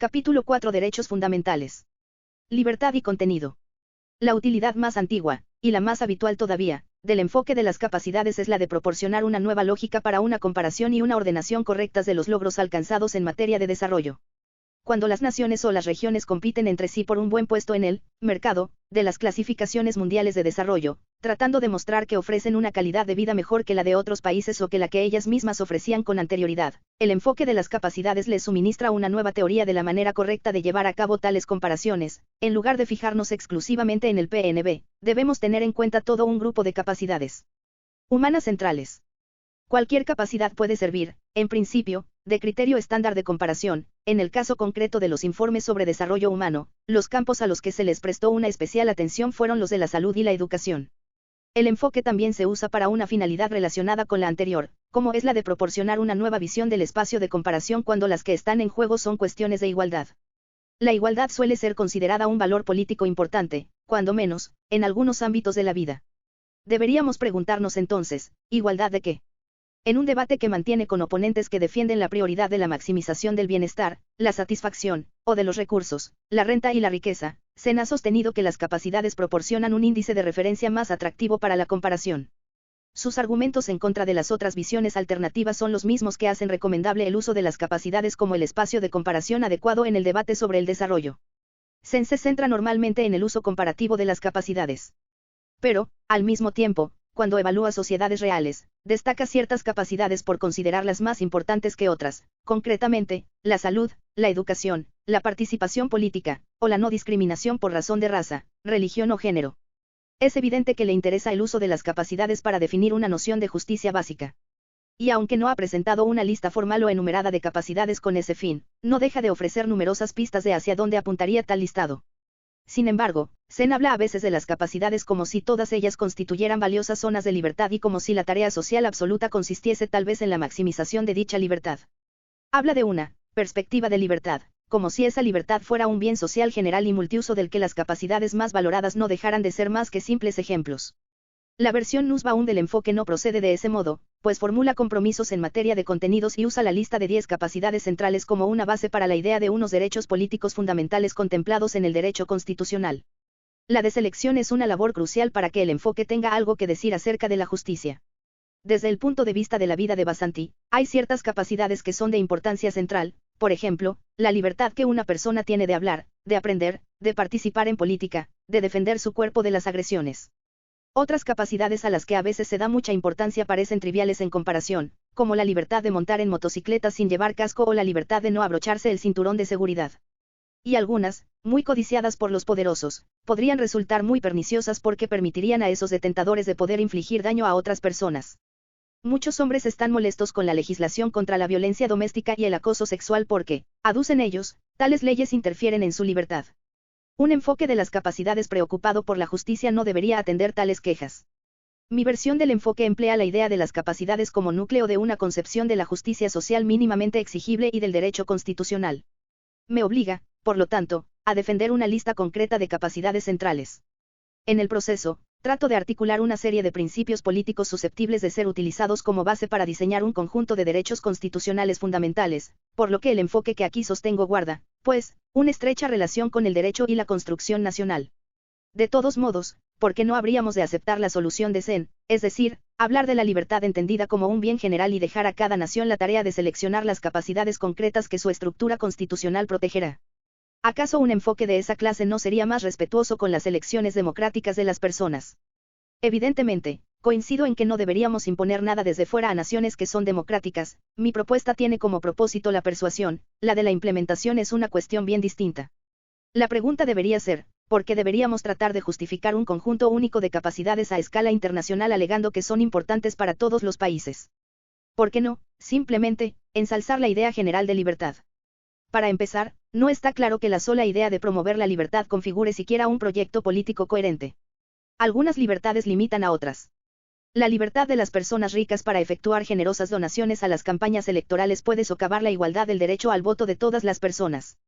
Capítulo 4. Derechos fundamentales. Libertad y contenido. La utilidad más antigua, y la más habitual todavía, del enfoque de las capacidades es la de proporcionar una nueva lógica para una comparación y una ordenación correctas de los logros alcanzados en materia de desarrollo. Cuando las naciones o las regiones compiten entre sí por un buen puesto en el mercado de las clasificaciones mundiales de desarrollo, tratando de mostrar que ofrecen una calidad de vida mejor que la de otros países o que la que ellas mismas ofrecían con anterioridad, el enfoque de las capacidades les suministra una nueva teoría de la manera correcta de llevar a cabo tales comparaciones. En lugar de fijarnos exclusivamente en el PNB, debemos tener en cuenta todo un grupo de capacidades humanas centrales. Cualquier capacidad puede servir, en principio, de criterio estándar de comparación. En el caso concreto de los informes sobre desarrollo humano, los campos a los que se les prestó una especial atención fueron los de la salud y la educación. El enfoque también se usa para una finalidad relacionada con la anterior, como es la de proporcionar una nueva visión del espacio de comparación cuando las que están en juego son cuestiones de igualdad. La igualdad suele ser considerada un valor político importante, cuando menos, en algunos ámbitos de la vida. Deberíamos preguntarnos entonces, ¿igualdad de qué? En un debate que mantiene con oponentes que defienden la prioridad de la maximización del bienestar, la satisfacción, o de los recursos, la renta y la riqueza, se ha sostenido que las capacidades proporcionan un índice de referencia más atractivo para la comparación. Sus argumentos en contra de las otras visiones alternativas son los mismos que hacen recomendable el uso de las capacidades como el espacio de comparación adecuado en el debate sobre el desarrollo. Se centra normalmente en el uso comparativo de las capacidades. Pero, al mismo tiempo, cuando evalúa sociedades reales, destaca ciertas capacidades por considerarlas más importantes que otras, concretamente, la salud, la educación, la participación política, o la no discriminación por razón de raza, religión o género. Es evidente que le interesa el uso de las capacidades para definir una noción de justicia básica. Y aunque no ha presentado una lista formal o enumerada de capacidades con ese fin, no deja de ofrecer numerosas pistas de hacia dónde apuntaría tal listado. Sin embargo, Sen habla a veces de las capacidades como si todas ellas constituyeran valiosas zonas de libertad y como si la tarea social absoluta consistiese tal vez en la maximización de dicha libertad. Habla de una perspectiva de libertad, como si esa libertad fuera un bien social general y multiuso del que las capacidades más valoradas no dejaran de ser más que simples ejemplos. La versión Nussbaum del enfoque no procede de ese modo, pues formula compromisos en materia de contenidos y usa la lista de 10 capacidades centrales como una base para la idea de unos derechos políticos fundamentales contemplados en el derecho constitucional. La deselección es una labor crucial para que el enfoque tenga algo que decir acerca de la justicia. Desde el punto de vista de la vida de Basanti, hay ciertas capacidades que son de importancia central, por ejemplo, la libertad que una persona tiene de hablar, de aprender, de participar en política, de defender su cuerpo de las agresiones. Otras capacidades a las que a veces se da mucha importancia parecen triviales en comparación, como la libertad de montar en motocicleta sin llevar casco o la libertad de no abrocharse el cinturón de seguridad. Y algunas, muy codiciadas por los poderosos, podrían resultar muy perniciosas porque permitirían a esos detentadores de poder infligir daño a otras personas. Muchos hombres están molestos con la legislación contra la violencia doméstica y el acoso sexual porque, aducen ellos, tales leyes interfieren en su libertad. Un enfoque de las capacidades preocupado por la justicia no debería atender tales quejas. Mi versión del enfoque emplea la idea de las capacidades como núcleo de una concepción de la justicia social mínimamente exigible y del derecho constitucional. Me obliga, por lo tanto, a defender una lista concreta de capacidades centrales. En el proceso, trato de articular una serie de principios políticos susceptibles de ser utilizados como base para diseñar un conjunto de derechos constitucionales fundamentales, por lo que el enfoque que aquí sostengo guarda, pues, una estrecha relación con el derecho y la construcción nacional. De todos modos, ¿por qué no habríamos de aceptar la solución de Sen, es decir, hablar de la libertad entendida como un bien general y dejar a cada nación la tarea de seleccionar las capacidades concretas que su estructura constitucional protegerá? ¿Acaso un enfoque de esa clase no sería más respetuoso con las elecciones democráticas de las personas? Evidentemente, coincido en que no deberíamos imponer nada desde fuera a naciones que son democráticas. Mi propuesta tiene como propósito la persuasión, la de la implementación es una cuestión bien distinta. La pregunta debería ser, ¿por qué deberíamos tratar de justificar un conjunto único de capacidades a escala internacional alegando que son importantes para todos los países? ¿Por qué no, simplemente, ensalzar la idea general de libertad? Para empezar, no está claro que la sola idea de promover la libertad configure siquiera un proyecto político coherente. Algunas libertades limitan a otras. La libertad de las personas ricas para efectuar generosas donaciones a las campañas electorales puede socavar la igualdad del derecho al voto de todas las personas.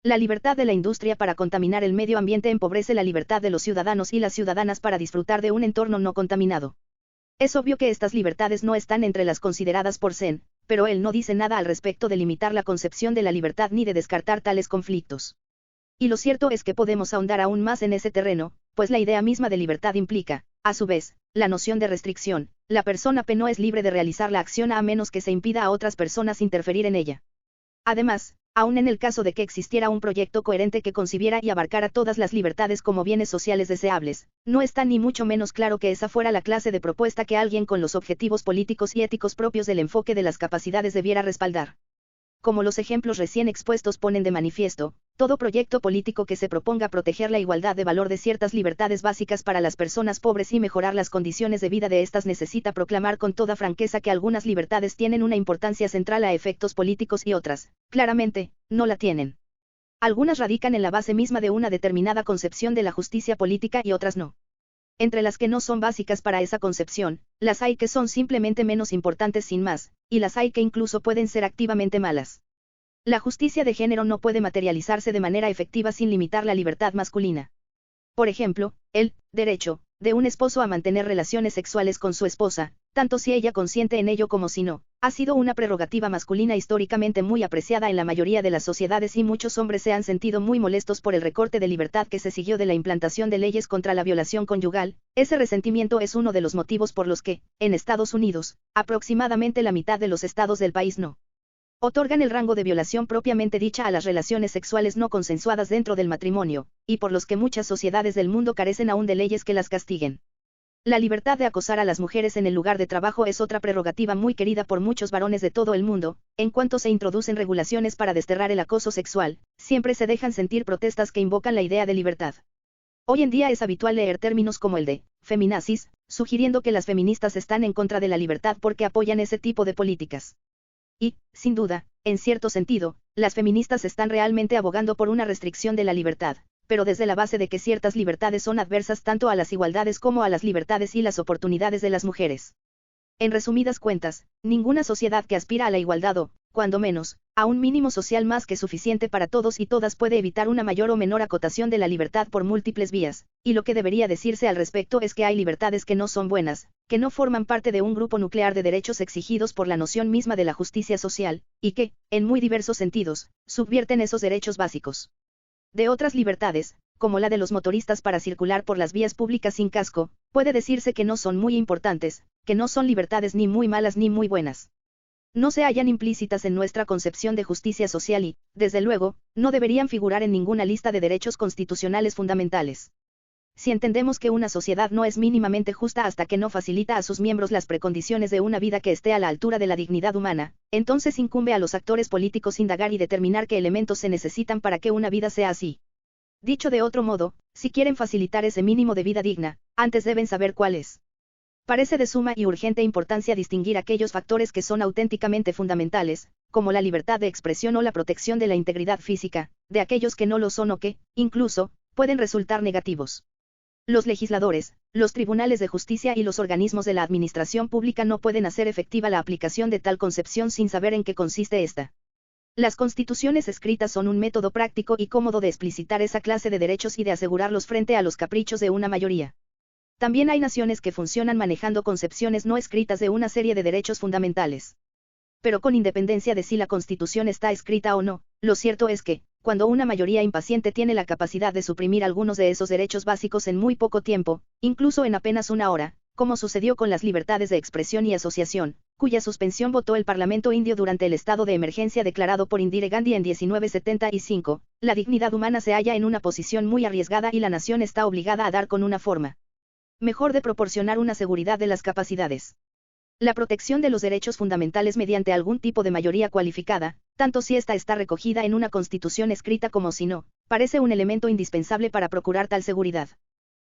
La libertad de la industria para contaminar el medio ambiente empobrece la libertad de los ciudadanos y las ciudadanas para disfrutar de un entorno no contaminado. Es obvio que estas libertades no están entre las consideradas por Sen, pero él no dice nada al respecto de limitar la concepción de la libertad ni de descartar tales conflictos. Y lo cierto es que podemos ahondar aún más en ese terreno, pues la idea misma de libertad implica, a su vez, la noción de restricción. La persona P no es libre de realizar la acción a menos que se impida a otras personas interferir en ella. Además, aun en el caso de que existiera un proyecto coherente que concibiera y abarcara todas las libertades como bienes sociales deseables, no está ni mucho menos claro que esa fuera la clase de propuesta que alguien con los objetivos políticos y éticos propios del enfoque de las capacidades debiera respaldar. Como los ejemplos recién expuestos ponen de manifiesto, todo proyecto político que se proponga proteger la igualdad de valor de ciertas libertades básicas para las personas pobres y mejorar las condiciones de vida de éstas necesita proclamar con toda franqueza que algunas libertades tienen una importancia central a efectos políticos y otras, claramente, no la tienen. Algunas radican en la base misma de una determinada concepción de la justicia política y otras no. Entre las que no son básicas para esa concepción, las hay que son simplemente menos importantes sin más, y las hay que incluso pueden ser activamente malas. La justicia de género no puede materializarse de manera efectiva sin limitar la libertad masculina. Por ejemplo, el derecho de un esposo a mantener relaciones sexuales con su esposa, tanto si ella consiente en ello como si no, ha sido una prerrogativa masculina históricamente muy apreciada en la mayoría de las sociedades y muchos hombres se han sentido muy molestos por el recorte de libertad que se siguió de la implantación de leyes contra la violación conyugal. Ese resentimiento es uno de los motivos por los que, en Estados Unidos, aproximadamente la mitad de los estados del país no otorgan el rango de violación propiamente dicha a las relaciones sexuales no consensuadas dentro del matrimonio, y por los que muchas sociedades del mundo carecen aún de leyes que las castiguen. La libertad de acosar a las mujeres en el lugar de trabajo es otra prerrogativa muy querida por muchos varones de todo el mundo. En cuanto se introducen regulaciones para desterrar el acoso sexual, siempre se dejan sentir protestas que invocan la idea de libertad. Hoy en día es habitual leer términos como el de feminazis, sugiriendo que las feministas están en contra de la libertad porque apoyan ese tipo de políticas. Y, sin duda, en cierto sentido, las feministas están realmente abogando por una restricción de la libertad, pero desde la base de que ciertas libertades son adversas tanto a las igualdades como a las libertades y las oportunidades de las mujeres. En resumidas cuentas, ninguna sociedad que aspira a la igualdad o, cuando menos, a un mínimo social más que suficiente para todos y todas puede evitar una mayor o menor acotación de la libertad por múltiples vías, y lo que debería decirse al respecto es que hay libertades que no son buenas, que no forman parte de un grupo nuclear de derechos exigidos por la noción misma de la justicia social, y que, en muy diversos sentidos, subvierten esos derechos básicos. De otras libertades, como la de los motoristas para circular por las vías públicas sin casco, puede decirse que no son muy importantes, que no son libertades ni muy malas ni muy buenas. No se hallan implícitas en nuestra concepción de justicia social y, desde luego, no deberían figurar en ninguna lista de derechos constitucionales fundamentales. Si entendemos que una sociedad no es mínimamente justa hasta que no facilita a sus miembros las precondiciones de una vida que esté a la altura de la dignidad humana, entonces incumbe a los actores políticos indagar y determinar qué elementos se necesitan para que una vida sea así. Dicho de otro modo, si quieren facilitar ese mínimo de vida digna, antes deben saber cuál es. Parece de suma y urgente importancia distinguir aquellos factores que son auténticamente fundamentales, como la libertad de expresión o la protección de la integridad física, de aquellos que no lo son o que, incluso, pueden resultar negativos. Los legisladores, los tribunales de justicia y los organismos de la administración pública no pueden hacer efectiva la aplicación de tal concepción sin saber en qué consiste esta. Las constituciones escritas son un método práctico y cómodo de explicitar esa clase de derechos y de asegurarlos frente a los caprichos de una mayoría. También hay naciones que funcionan manejando concepciones no escritas de una serie de derechos fundamentales. Pero con independencia de si la Constitución está escrita o no, lo cierto es que, cuando una mayoría impaciente tiene la capacidad de suprimir algunos de esos derechos básicos en muy poco tiempo, incluso en apenas una hora, como sucedió con las libertades de expresión y asociación, cuya suspensión votó el Parlamento indio durante el estado de emergencia declarado por Indira Gandhi en 1975, la dignidad humana se halla en una posición muy arriesgada y la nación está obligada a dar con una forma mejor de proporcionar una seguridad de las capacidades. La protección de los derechos fundamentales mediante algún tipo de mayoría cualificada, tanto si ésta está recogida en una constitución escrita como si no, parece un elemento indispensable para procurar tal seguridad.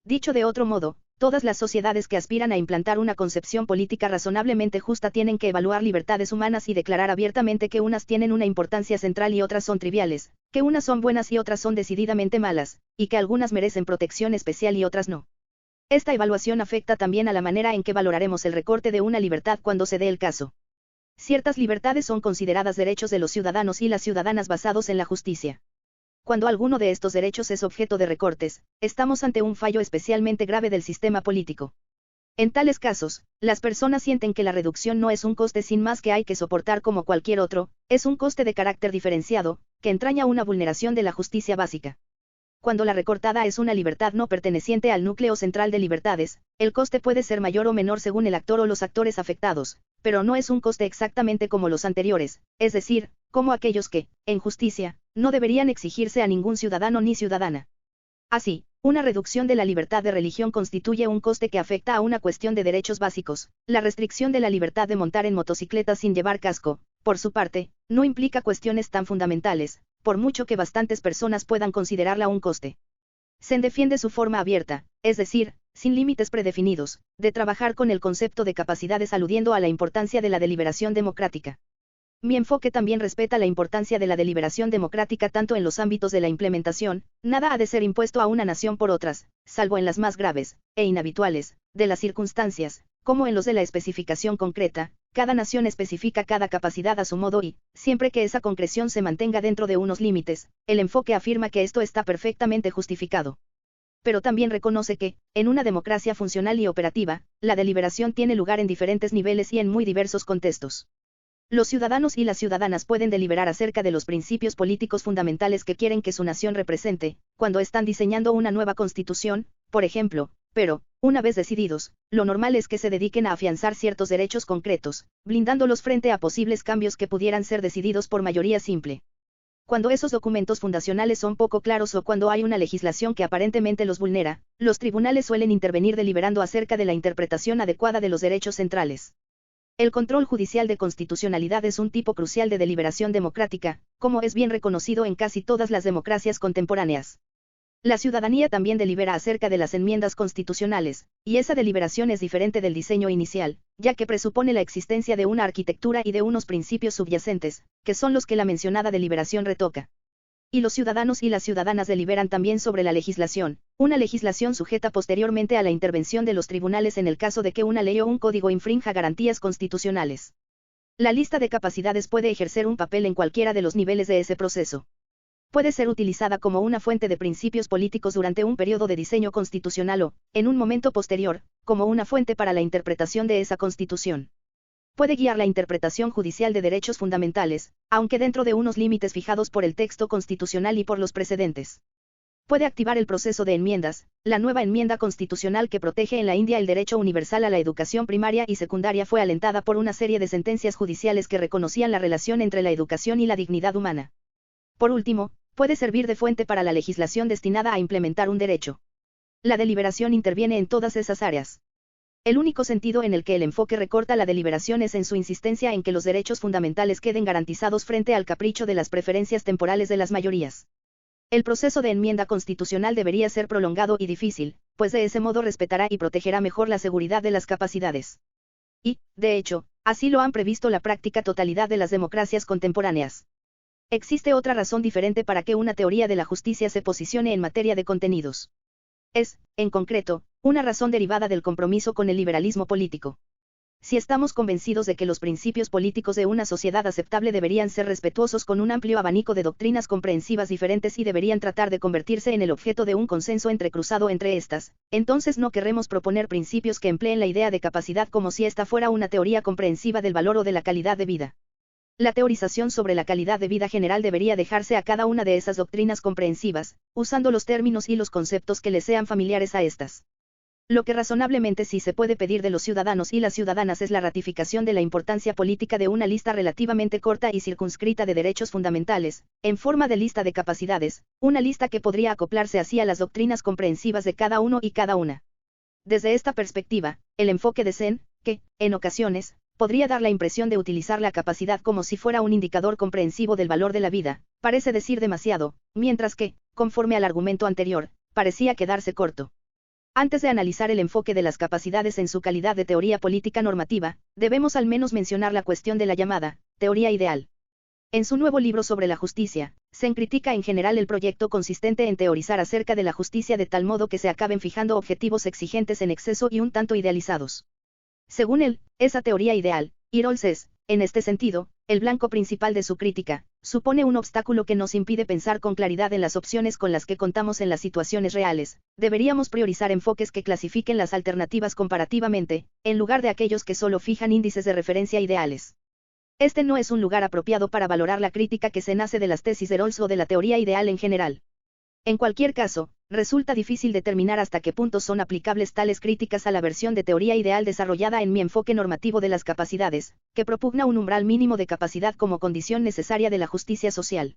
Dicho de otro modo, todas las sociedades que aspiran a implantar una concepción política razonablemente justa tienen que evaluar libertades humanas y declarar abiertamente que unas tienen una importancia central y otras son triviales, que unas son buenas y otras son decididamente malas, y que algunas merecen protección especial y otras no. Esta evaluación afecta también a la manera en que valoraremos el recorte de una libertad cuando se dé el caso. Ciertas libertades son consideradas derechos de los ciudadanos y las ciudadanas basados en la justicia. Cuando alguno de estos derechos es objeto de recortes, estamos ante un fallo especialmente grave del sistema político. En tales casos, las personas sienten que la reducción no es un coste sin más que hay que soportar como cualquier otro, es un coste de carácter diferenciado, que entraña una vulneración de la justicia básica. Cuando la recortada es una libertad no perteneciente al núcleo central de libertades, el coste puede ser mayor o menor según el actor o los actores afectados, pero no es un coste exactamente como los anteriores, es decir, como aquellos que, en justicia, no deberían exigirse a ningún ciudadano ni ciudadana. Así, una reducción de la libertad de religión constituye un coste que afecta a una cuestión de derechos básicos. La restricción de la libertad de montar en motocicleta sin llevar casco, por su parte, no implica cuestiones tan fundamentales, por mucho que bastantes personas puedan considerarla un coste. Se defiende su forma abierta, es decir, sin límites predefinidos, de trabajar con el concepto de capacidades aludiendo a la importancia de la deliberación democrática. Mi enfoque también respeta la importancia de la deliberación democrática tanto en los ámbitos de la implementación, nada ha de ser impuesto a una nación por otras, salvo en las más graves, e inhabituales, de las circunstancias, como en los de la especificación concreta, cada nación especifica cada capacidad a su modo y, siempre que esa concreción se mantenga dentro de unos límites, el enfoque afirma que esto está perfectamente justificado. Pero también reconoce que, en una democracia funcional y operativa, la deliberación tiene lugar en diferentes niveles y en muy diversos contextos. Los ciudadanos y las ciudadanas pueden deliberar acerca de los principios políticos fundamentales que quieren que su nación represente, cuando están diseñando una nueva constitución, por ejemplo, pero, una vez decididos, lo normal es que se dediquen a afianzar ciertos derechos concretos, blindándolos frente a posibles cambios que pudieran ser decididos por mayoría simple. Cuando esos documentos fundacionales son poco claros o cuando hay una legislación que aparentemente los vulnera, los tribunales suelen intervenir deliberando acerca de la interpretación adecuada de los derechos centrales. El control judicial de constitucionalidad es un tipo crucial de deliberación democrática, como es bien reconocido en casi todas las democracias contemporáneas. La ciudadanía también delibera acerca de las enmiendas constitucionales, y esa deliberación es diferente del diseño inicial, ya que presupone la existencia de una arquitectura y de unos principios subyacentes, que son los que la mencionada deliberación retoca. Y los ciudadanos y las ciudadanas deliberan también sobre la legislación, una legislación sujeta posteriormente a la intervención de los tribunales en el caso de que una ley o un código infrinja garantías constitucionales. La lista de capacidades puede ejercer un papel en cualquiera de los niveles de ese proceso. Puede ser utilizada como una fuente de principios políticos durante un periodo de diseño constitucional o, en un momento posterior, como una fuente para la interpretación de esa constitución. Puede guiar la interpretación judicial de derechos fundamentales, aunque dentro de unos límites fijados por el texto constitucional y por los precedentes. Puede activar el proceso de enmiendas, la nueva enmienda constitucional que protege en la India el derecho universal a la educación primaria y secundaria fue alentada por una serie de sentencias judiciales que reconocían la relación entre la educación y la dignidad humana. Por último, puede servir de fuente para la legislación destinada a implementar un derecho. La deliberación interviene en todas esas áreas. El único sentido en el que el enfoque recorta la deliberación es en su insistencia en que los derechos fundamentales queden garantizados frente al capricho de las preferencias temporales de las mayorías. El proceso de enmienda constitucional debería ser prolongado y difícil, pues de ese modo respetará y protegerá mejor la seguridad de las capacidades. Y, de hecho, así lo han previsto la práctica totalidad de las democracias contemporáneas. Existe otra razón diferente para que una teoría de la justicia se posicione en materia de contenidos. Es, en concreto, una razón derivada del compromiso con el liberalismo político. Si estamos convencidos de que los principios políticos de una sociedad aceptable deberían ser respetuosos con un amplio abanico de doctrinas comprensivas diferentes y deberían tratar de convertirse en el objeto de un consenso entrecruzado entre estas, entonces no querremos proponer principios que empleen la idea de capacidad como si esta fuera una teoría comprensiva del valor o de la calidad de vida. La teorización sobre la calidad de vida general debería dejarse a cada una de esas doctrinas comprensivas, usando los términos y los conceptos que les sean familiares a estas. Lo que razonablemente sí se puede pedir de los ciudadanos y las ciudadanas es la ratificación de la importancia política de una lista relativamente corta y circunscrita de derechos fundamentales, en forma de lista de capacidades, una lista que podría acoplarse así a las doctrinas comprensivas de cada uno y cada una. Desde esta perspectiva, el enfoque de Sen, que, en ocasiones, podría dar la impresión de utilizar la capacidad como si fuera un indicador comprensivo del valor de la vida, parece decir demasiado, mientras que, conforme al argumento anterior, parecía quedarse corto. Antes de analizar el enfoque de las capacidades en su calidad de teoría política normativa, debemos al menos mencionar la cuestión de la llamada teoría ideal. En su nuevo libro sobre la justicia, Sen critica en general el proyecto consistente en teorizar acerca de la justicia de tal modo que se acaben fijando objetivos exigentes en exceso y un tanto idealizados. Según él, esa teoría ideal, Irols es, en este sentido, el blanco principal de su crítica, supone un obstáculo que nos impide pensar con claridad en las opciones con las que contamos en las situaciones reales. Deberíamos priorizar enfoques que clasifiquen las alternativas comparativamente, en lugar de aquellos que solo fijan índices de referencia ideales. Este no es un lugar apropiado para valorar la crítica que se nace de las tesis de Rawls o de la teoría ideal en general. En cualquier caso, resulta difícil determinar hasta qué punto son aplicables tales críticas a la versión de teoría ideal desarrollada en mi enfoque normativo de las capacidades, que propugna un umbral mínimo de capacidad como condición necesaria de la justicia social.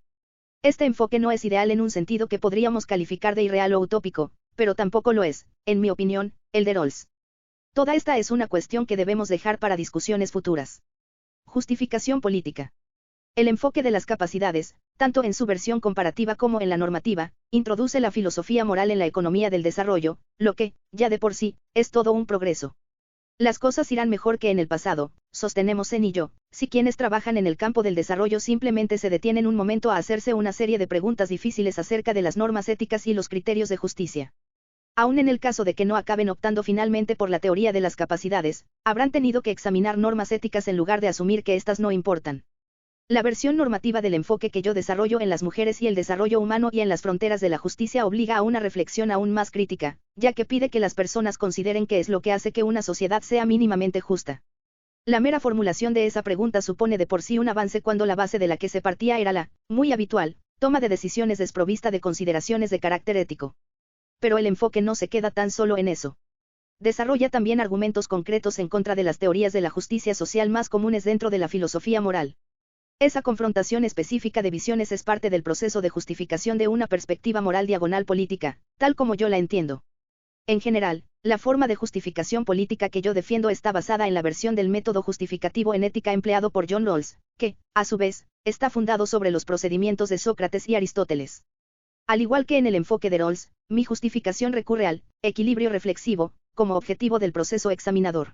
Este enfoque no es ideal en un sentido que podríamos calificar de irreal o utópico, pero tampoco lo es, en mi opinión, el de Rawls. Toda esta es una cuestión que debemos dejar para discusiones futuras. Justificación política. El enfoque de las capacidades, tanto en su versión comparativa como en la normativa, introduce la filosofía moral en la economía del desarrollo, lo que, ya de por sí, es todo un progreso. Las cosas irán mejor que en el pasado, sostenemos Sen y yo, si quienes trabajan en el campo del desarrollo simplemente se detienen un momento a hacerse una serie de preguntas difíciles acerca de las normas éticas y los criterios de justicia. Aún en el caso de que no acaben optando finalmente por la teoría de las capacidades, habrán tenido que examinar normas éticas en lugar de asumir que éstas no importan. La versión normativa del enfoque que yo desarrollo en las mujeres y el desarrollo humano y en las fronteras de la justicia obliga a una reflexión aún más crítica, ya que pide que las personas consideren qué es lo que hace que una sociedad sea mínimamente justa. La mera formulación de esa pregunta supone de por sí un avance cuando la base de la que se partía era la, muy habitual, toma de decisiones desprovista de consideraciones de carácter ético. Pero el enfoque no se queda tan solo en eso. Desarrolla también argumentos concretos en contra de las teorías de la justicia social más comunes dentro de la filosofía moral. Esa confrontación específica de visiones es parte del proceso de justificación de una perspectiva moral diagonal política, tal como yo la entiendo. En general, la forma de justificación política que yo defiendo está basada en la versión del método justificativo en ética empleado por John Rawls, que, a su vez, está fundado sobre los procedimientos de Sócrates y Aristóteles. Al igual que en el enfoque de Rawls, mi justificación recurre al equilibrio reflexivo, como objetivo del proceso examinador.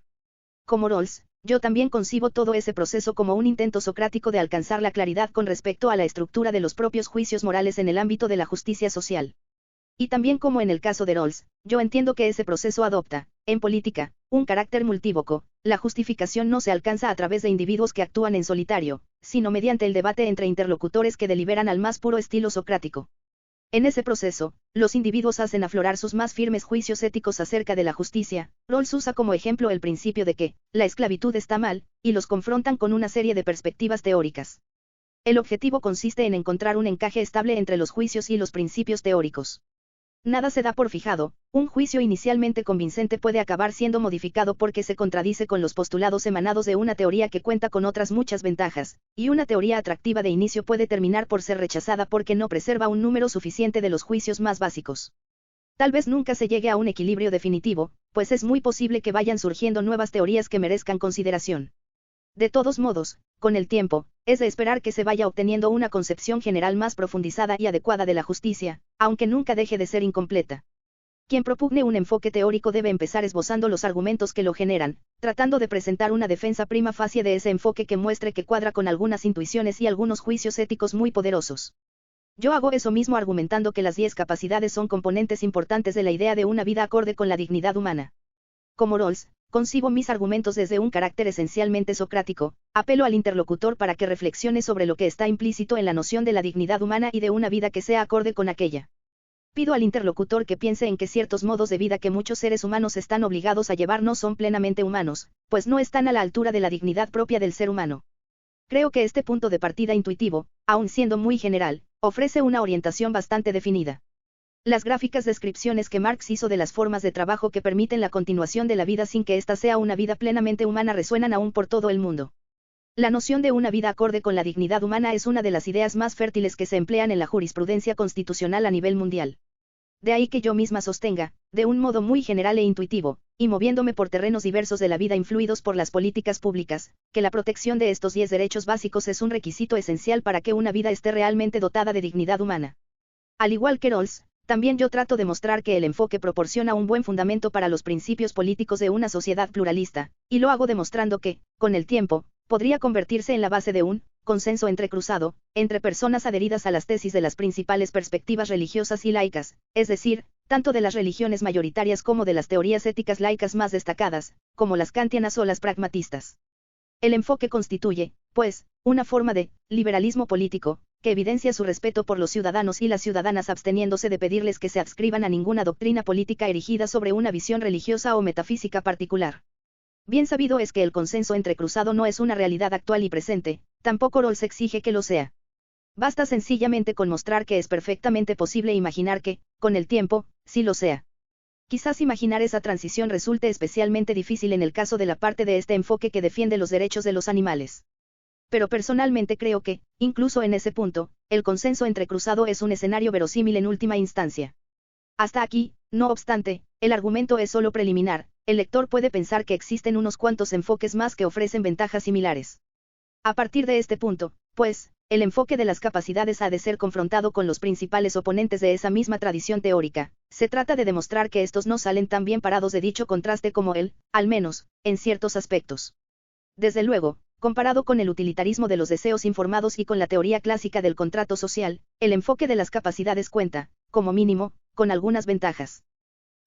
Como Rawls, yo también concibo todo ese proceso como un intento socrático de alcanzar la claridad con respecto a la estructura de los propios juicios morales en el ámbito de la justicia social. Y también como en el caso de Rawls, yo entiendo que ese proceso adopta, en política, un carácter multívoco. La justificación no se alcanza a través de individuos que actúan en solitario, sino mediante el debate entre interlocutores que deliberan al más puro estilo socrático. En ese proceso, los individuos hacen aflorar sus más firmes juicios éticos acerca de la justicia. Rawls usa como ejemplo el principio de que la esclavitud está mal, y los confrontan con una serie de perspectivas teóricas. El objetivo consiste en encontrar un encaje estable entre los juicios y los principios teóricos. Nada se da por fijado, un juicio inicialmente convincente puede acabar siendo modificado porque se contradice con los postulados emanados de una teoría que cuenta con otras muchas ventajas, y una teoría atractiva de inicio puede terminar por ser rechazada porque no preserva un número suficiente de los juicios más básicos. Tal vez nunca se llegue a un equilibrio definitivo, pues es muy posible que vayan surgiendo nuevas teorías que merezcan consideración. De todos modos, con el tiempo, es de esperar que se vaya obteniendo una concepción general más profundizada y adecuada de la justicia, aunque nunca deje de ser incompleta. Quien propugne un enfoque teórico debe empezar esbozando los argumentos que lo generan, tratando de presentar una defensa prima facie de ese enfoque que muestre que cuadra con algunas intuiciones y algunos juicios éticos muy poderosos. Yo hago eso mismo argumentando que las 10 capacidades son componentes importantes de la idea de una vida acorde con la dignidad humana. Como Rawls, concibo mis argumentos desde un carácter esencialmente socrático, apelo al interlocutor para que reflexione sobre lo que está implícito en la noción de la dignidad humana y de una vida que sea acorde con aquella. Pido al interlocutor que piense en que ciertos modos de vida que muchos seres humanos están obligados a llevar no son plenamente humanos, pues no están a la altura de la dignidad propia del ser humano. Creo que este punto de partida intuitivo, aun siendo muy general, ofrece una orientación bastante definida. Las gráficas descripciones que Marx hizo de las formas de trabajo que permiten la continuación de la vida sin que ésta sea una vida plenamente humana resuenan aún por todo el mundo. La noción de una vida acorde con la dignidad humana es una de las ideas más fértiles que se emplean en la jurisprudencia constitucional a nivel mundial. De ahí que yo misma sostenga, de un modo muy general e intuitivo, y moviéndome por terrenos diversos de la vida influidos por las políticas públicas, que la protección de estos 10 derechos básicos es un requisito esencial para que una vida esté realmente dotada de dignidad humana. Al igual que Rawls, también yo trato de mostrar que el enfoque proporciona un buen fundamento para los principios políticos de una sociedad pluralista, y lo hago demostrando que, con el tiempo, podría convertirse en la base de un consenso entrecruzado, entre personas adheridas a las tesis de las principales perspectivas religiosas y laicas, es decir, tanto de las religiones mayoritarias como de las teorías éticas laicas más destacadas, como las kantianas o las pragmatistas. El enfoque constituye, pues, una forma de liberalismo político, que evidencia su respeto por los ciudadanos y las ciudadanas absteniéndose de pedirles que se adscriban a ninguna doctrina política erigida sobre una visión religiosa o metafísica particular. Bien sabido es que el consenso entrecruzado no es una realidad actual y presente, tampoco Rawls exige que lo sea. Basta sencillamente con mostrar que es perfectamente posible imaginar que, con el tiempo, sí lo sea. Quizás imaginar esa transición resulte especialmente difícil en el caso de la parte de este enfoque que defiende los derechos de los animales. Pero personalmente creo que, incluso en ese punto, el consenso entrecruzado es un escenario verosímil en última instancia. Hasta aquí, no obstante, el argumento es solo preliminar, el lector puede pensar que existen unos cuantos enfoques más que ofrecen ventajas similares. A partir de este punto, pues, el enfoque de las capacidades ha de ser confrontado con los principales oponentes de esa misma tradición teórica. Se trata de demostrar que estos no salen tan bien parados de dicho contraste como él, al menos, en ciertos aspectos. Desde luego, comparado con el utilitarismo de los deseos informados y con la teoría clásica del contrato social, el enfoque de las capacidades cuenta, como mínimo, con algunas ventajas.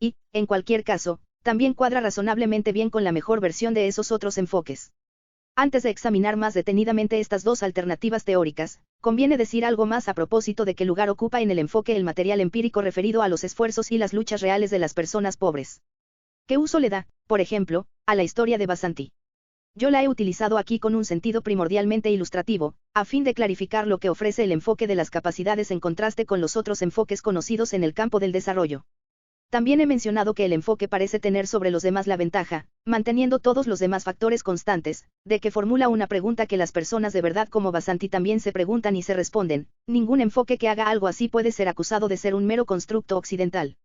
Y, en cualquier caso, también cuadra razonablemente bien con la mejor versión de esos otros enfoques. Antes de examinar más detenidamente estas dos alternativas teóricas, conviene decir algo más a propósito de qué lugar ocupa en el enfoque el material empírico referido a los esfuerzos y las luchas reales de las personas pobres. ¿Qué uso le da, por ejemplo, a la historia de Basanti? Yo la he utilizado aquí con un sentido primordialmente ilustrativo, a fin de clarificar lo que ofrece el enfoque de las capacidades en contraste con los otros enfoques conocidos en el campo del desarrollo. También he mencionado que el enfoque parece tener sobre los demás la ventaja, manteniendo todos los demás factores constantes, de que formula una pregunta que las personas de verdad como Basanti también se preguntan y se responden. Ningún enfoque que haga algo así puede ser acusado de ser un mero constructo occidental.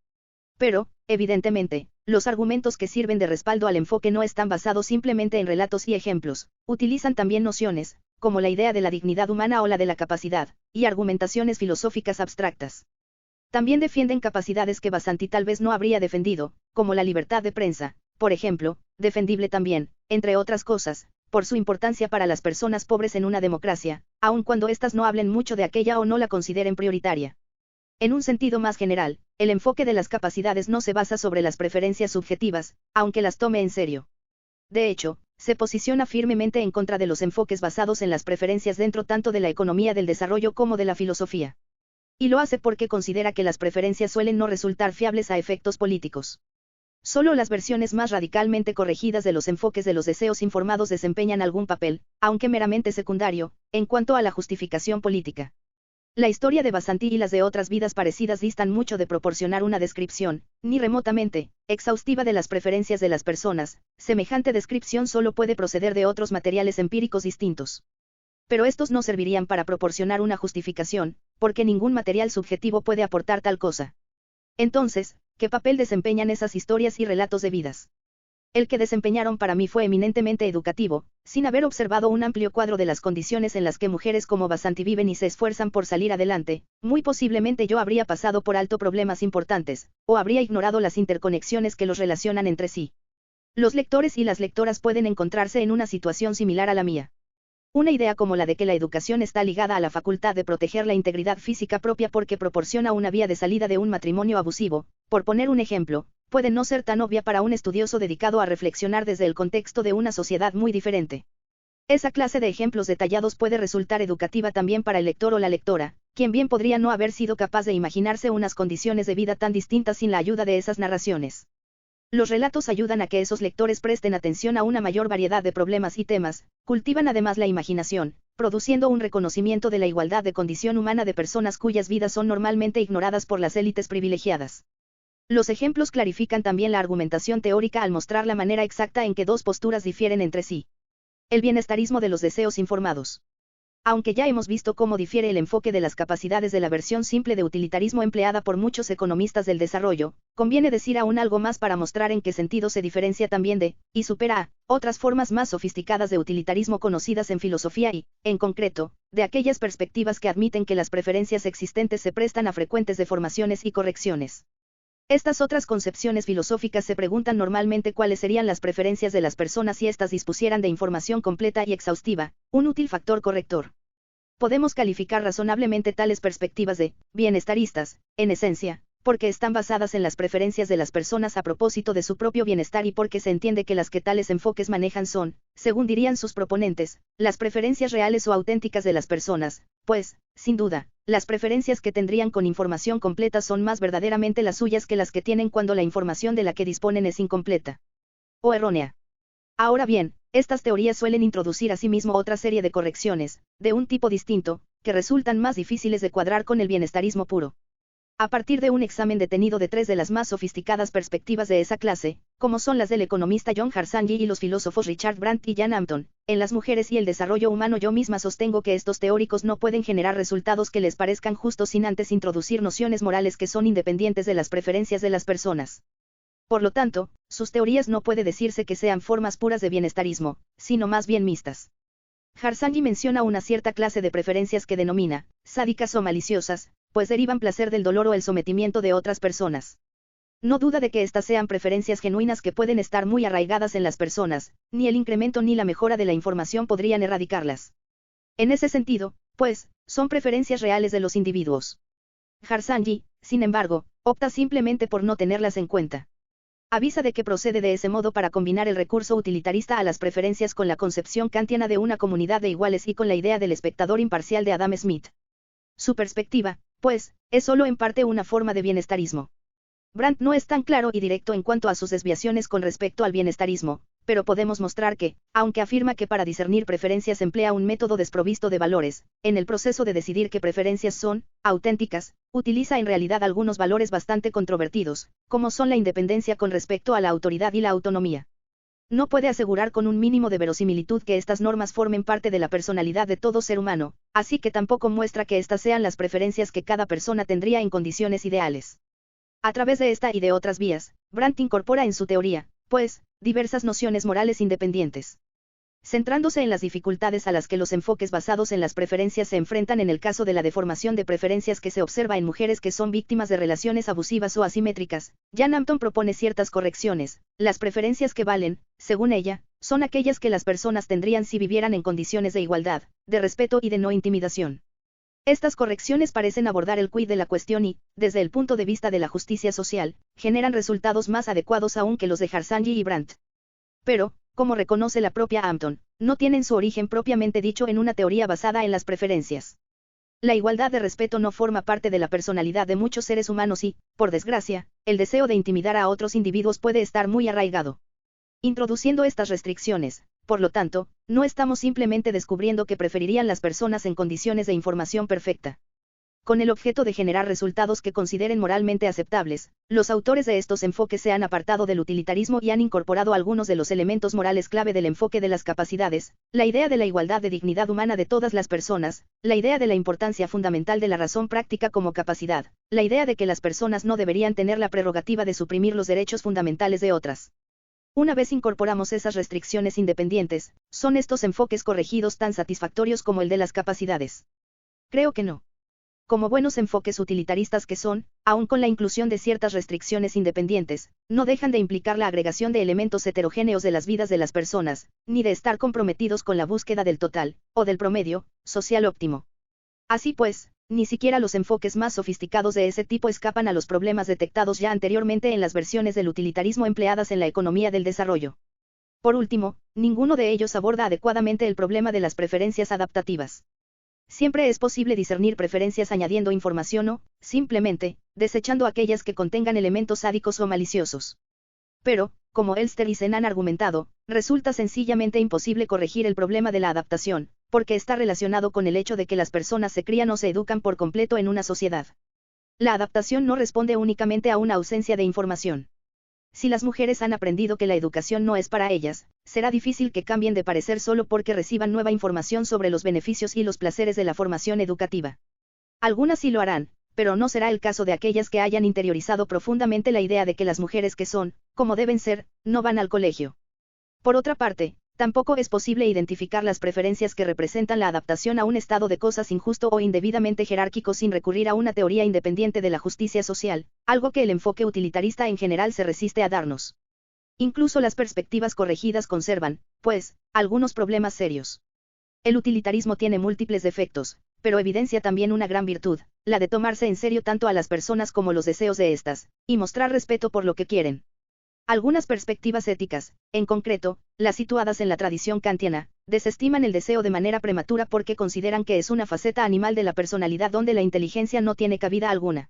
Pero, evidentemente, los argumentos que sirven de respaldo al enfoque no están basados simplemente en relatos y ejemplos, utilizan también nociones, como la idea de la dignidad humana o la de la capacidad, y argumentaciones filosóficas abstractas. También defienden capacidades que Basanti tal vez no habría defendido, como la libertad de prensa, por ejemplo, defendible también, entre otras cosas, por su importancia para las personas pobres en una democracia, aun cuando éstas no hablen mucho de aquella o no la consideren prioritaria. En un sentido más general, el enfoque de las capacidades no se basa sobre las preferencias subjetivas, aunque las tome en serio. De hecho, se posiciona firmemente en contra de los enfoques basados en las preferencias dentro tanto de la economía del desarrollo como de la filosofía. Y lo hace porque considera que las preferencias suelen no resultar fiables a efectos políticos. Solo las versiones más radicalmente corregidas de los enfoques de los deseos informados desempeñan algún papel, aunque meramente secundario, en cuanto a la justificación política. La historia de Basanti y las de otras vidas parecidas distan mucho de proporcionar una descripción, ni remotamente, exhaustiva de las preferencias de las personas. Semejante descripción solo puede proceder de otros materiales empíricos distintos. Pero estos no servirían para proporcionar una justificación, porque ningún material subjetivo puede aportar tal cosa. Entonces, ¿qué papel desempeñan esas historias y relatos de vidas? El que desempeñaron para mí fue eminentemente educativo, sin haber observado un amplio cuadro de las condiciones en las que mujeres como Basanti viven y se esfuerzan por salir adelante. Muy posiblemente yo habría pasado por alto problemas importantes, o habría ignorado las interconexiones que los relacionan entre sí. Los lectores y las lectoras pueden encontrarse en una situación similar a la mía. Una idea como la de que la educación está ligada a la facultad de proteger la integridad física propia porque proporciona una vía de salida de un matrimonio abusivo, por poner un ejemplo, puede no ser tan obvia para un estudioso dedicado a reflexionar desde el contexto de una sociedad muy diferente. Esa clase de ejemplos detallados puede resultar educativa también para el lector o la lectora, quien bien podría no haber sido capaz de imaginarse unas condiciones de vida tan distintas sin la ayuda de esas narraciones. Los relatos ayudan a que esos lectores presten atención a una mayor variedad de problemas y temas, cultivan además la imaginación, produciendo un reconocimiento de la igualdad de condición humana de personas cuyas vidas son normalmente ignoradas por las élites privilegiadas. Los ejemplos clarifican también la argumentación teórica al mostrar la manera exacta en que dos posturas difieren entre sí. El bienestarismo de los deseos informados. Aunque ya hemos visto cómo difiere el enfoque de las capacidades de la versión simple de utilitarismo empleada por muchos economistas del desarrollo, conviene decir aún algo más para mostrar en qué sentido se diferencia también de, y supera a, otras formas más sofisticadas de utilitarismo conocidas en filosofía y, en concreto, de aquellas perspectivas que admiten que las preferencias existentes se prestan a frecuentes deformaciones y correcciones. Estas otras concepciones filosóficas se preguntan normalmente cuáles serían las preferencias de las personas si éstas dispusieran de información completa y exhaustiva, un útil factor corrector. Podemos calificar razonablemente tales perspectivas de bienestaristas, en esencia, porque están basadas en las preferencias de las personas a propósito de su propio bienestar y porque se entiende que las que tales enfoques manejan son, según dirían sus proponentes, las preferencias reales o auténticas de las personas, pues, sin duda, las preferencias que tendrían con información completa son más verdaderamente las suyas que las que tienen cuando la información de la que disponen es incompleta o errónea. Ahora bien, estas teorías suelen introducir asimismo otra serie de correcciones, de un tipo distinto, que resultan más difíciles de cuadrar con el bienestarismo puro. A partir de un examen detenido de tres de las más sofisticadas perspectivas de esa clase, como son las del economista John Harsanyi y los filósofos Richard Brandt y Jan Hampton, en las mujeres y el desarrollo humano, yo misma sostengo que estos teóricos no pueden generar resultados que les parezcan justos sin antes introducir nociones morales que son independientes de las preferencias de las personas. Por lo tanto, sus teorías no puede decirse que sean formas puras de bienestarismo, sino más bien mixtas. Harsanyi menciona una cierta clase de preferencias que denomina sádicas o maliciosas, pues derivan placer del dolor o el sometimiento de otras personas. No duda de que estas sean preferencias genuinas que pueden estar muy arraigadas en las personas, ni el incremento ni la mejora de la información podrían erradicarlas. En ese sentido, pues, son preferencias reales de los individuos. Harsanyi, sin embargo, opta simplemente por no tenerlas en cuenta. Avisa de que procede de ese modo para combinar el recurso utilitarista a las preferencias con la concepción kantiana de una comunidad de iguales y con la idea del espectador imparcial de Adam Smith. Su perspectiva, pues, es solo en parte una forma de bienestarismo. Brandt no es tan claro y directo en cuanto a sus desviaciones con respecto al bienestarismo, pero podemos mostrar que, aunque afirma que para discernir preferencias emplea un método desprovisto de valores, en el proceso de decidir qué preferencias son auténticas, utiliza en realidad algunos valores bastante controvertidos, como son la independencia con respecto a la autoridad y la autonomía. No puede asegurar con un mínimo de verosimilitud que estas normas formen parte de la personalidad de todo ser humano, así que tampoco muestra que estas sean las preferencias que cada persona tendría en condiciones ideales. A través de esta y de otras vías, Brandt incorpora en su teoría, pues, diversas nociones morales independientes. Centrándose en las dificultades a las que los enfoques basados en las preferencias se enfrentan en el caso de la deformación de preferencias que se observa en mujeres que son víctimas de relaciones abusivas o asimétricas, Jan Hampton propone ciertas correcciones. Las preferencias que valen, según ella, son aquellas que las personas tendrían si vivieran en condiciones de igualdad, de respeto y de no intimidación. Estas correcciones parecen abordar el quid de la cuestión y, desde el punto de vista de la justicia social, generan resultados más adecuados aún que los de Harsanyi y Brandt. Pero, como reconoce la propia Hampton, no tienen su origen propiamente dicho en una teoría basada en las preferencias. La igualdad de respeto no forma parte de la personalidad de muchos seres humanos y, por desgracia, el deseo de intimidar a otros individuos puede estar muy arraigado. Introduciendo estas restricciones, por lo tanto, no estamos simplemente descubriendo qué preferirían las personas en condiciones de información perfecta. Con el objeto de generar resultados que consideren moralmente aceptables, los autores de estos enfoques se han apartado del utilitarismo y han incorporado algunos de los elementos morales clave del enfoque de las capacidades, la idea de la igualdad de dignidad humana de todas las personas, la idea de la importancia fundamental de la razón práctica como capacidad, la idea de que las personas no deberían tener la prerrogativa de suprimir los derechos fundamentales de otras. Una vez incorporamos esas restricciones independientes, ¿son estos enfoques corregidos tan satisfactorios como el de las capacidades? Creo que no. Como buenos enfoques utilitaristas que son, aun con la inclusión de ciertas restricciones independientes, no dejan de implicar la agregación de elementos heterogéneos de las vidas de las personas, ni de estar comprometidos con la búsqueda del total, o del promedio, social óptimo. Así pues, ni siquiera los enfoques más sofisticados de ese tipo escapan a los problemas detectados ya anteriormente en las versiones del utilitarismo empleadas en la economía del desarrollo. Por último, ninguno de ellos aborda adecuadamente el problema de las preferencias adaptativas. Siempre es posible discernir preferencias añadiendo información o, simplemente, desechando aquellas que contengan elementos sádicos o maliciosos. Pero, como Elster y Sen han argumentado, resulta sencillamente imposible corregir el problema de la adaptación, porque está relacionado con el hecho de que las personas se crían o se educan por completo en una sociedad. La adaptación no responde únicamente a una ausencia de información. Si las mujeres han aprendido que la educación no es para ellas, será difícil que cambien de parecer solo porque reciban nueva información sobre los beneficios y los placeres de la formación educativa. Algunas sí lo harán, pero no será el caso de aquellas que hayan interiorizado profundamente la idea de que las mujeres que son, como deben ser, no van al colegio. Por otra parte, tampoco es posible identificar las preferencias que representan la adaptación a un estado de cosas injusto o indebidamente jerárquico sin recurrir a una teoría independiente de la justicia social, algo que el enfoque utilitarista en general se resiste a darnos. Incluso las perspectivas corregidas conservan, pues, algunos problemas serios. El utilitarismo tiene múltiples defectos, pero evidencia también una gran virtud, la de tomarse en serio tanto a las personas como los deseos de estas, y mostrar respeto por lo que quieren. Algunas perspectivas éticas, en concreto, las situadas en la tradición kantiana, desestiman el deseo de manera prematura porque consideran que es una faceta animal de la personalidad donde la inteligencia no tiene cabida alguna.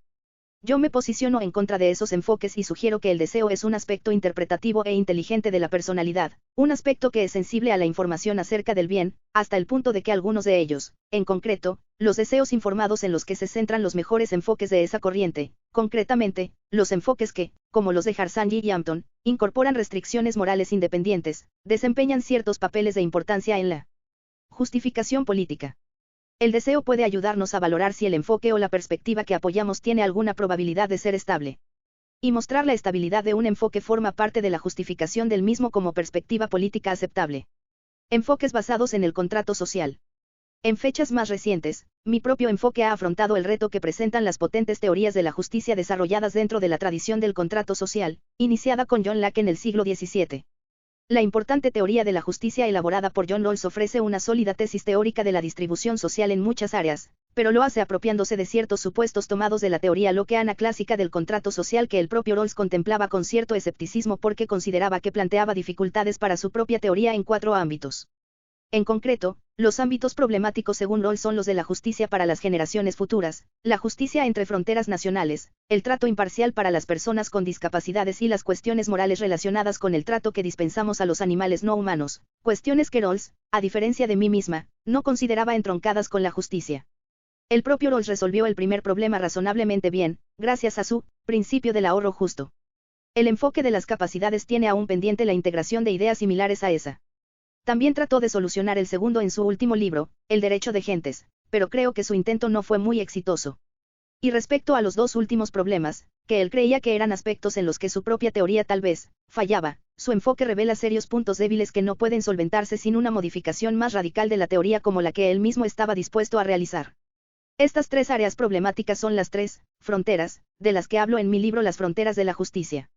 Yo me posiciono en contra de esos enfoques y sugiero que el deseo es un aspecto interpretativo e inteligente de la personalidad, un aspecto que es sensible a la información acerca del bien, hasta el punto de que algunos de ellos, en concreto, los deseos informados en los que se centran los mejores enfoques de esa corriente, concretamente, los enfoques que, como los de Harsanyi y Hampton, incorporan restricciones morales independientes, desempeñan ciertos papeles de importancia en la justificación política. El deseo puede ayudarnos a valorar si el enfoque o la perspectiva que apoyamos tiene alguna probabilidad de ser estable. Y mostrar la estabilidad de un enfoque forma parte de la justificación del mismo como perspectiva política aceptable. Enfoques basados en el contrato social. En fechas más recientes, mi propio enfoque ha afrontado el reto que presentan las potentes teorías de la justicia desarrolladas dentro de la tradición del contrato social, iniciada con John Locke en el siglo XVII. La importante teoría de la justicia elaborada por John Rawls ofrece una sólida tesis teórica de la distribución social en muchas áreas, pero lo hace apropiándose de ciertos supuestos tomados de la teoría lockeana clásica del contrato social que el propio Rawls contemplaba con cierto escepticismo porque consideraba que planteaba dificultades para su propia teoría en 4 ámbitos. En concreto, los ámbitos problemáticos según Rawls son los de la justicia para las generaciones futuras, la justicia entre fronteras nacionales, el trato imparcial para las personas con discapacidades y las cuestiones morales relacionadas con el trato que dispensamos a los animales no humanos, cuestiones que Rawls, a diferencia de mí misma, no consideraba entroncadas con la justicia. El propio Rawls resolvió el primer problema razonablemente bien, gracias a su principio del ahorro justo. El enfoque de las capacidades tiene aún pendiente la integración de ideas similares a esa. También trató de solucionar el segundo en su último libro, El derecho de gentes, pero creo que su intento no fue muy exitoso. Y respecto a los 2 últimos problemas, que él creía que eran aspectos en los que su propia teoría tal vez fallaba, su enfoque revela serios puntos débiles que no pueden solventarse sin una modificación más radical de la teoría como la que él mismo estaba dispuesto a realizar. Estas 3 áreas problemáticas son las 3 fronteras, de las que hablo en mi libro Las fronteras de la justicia.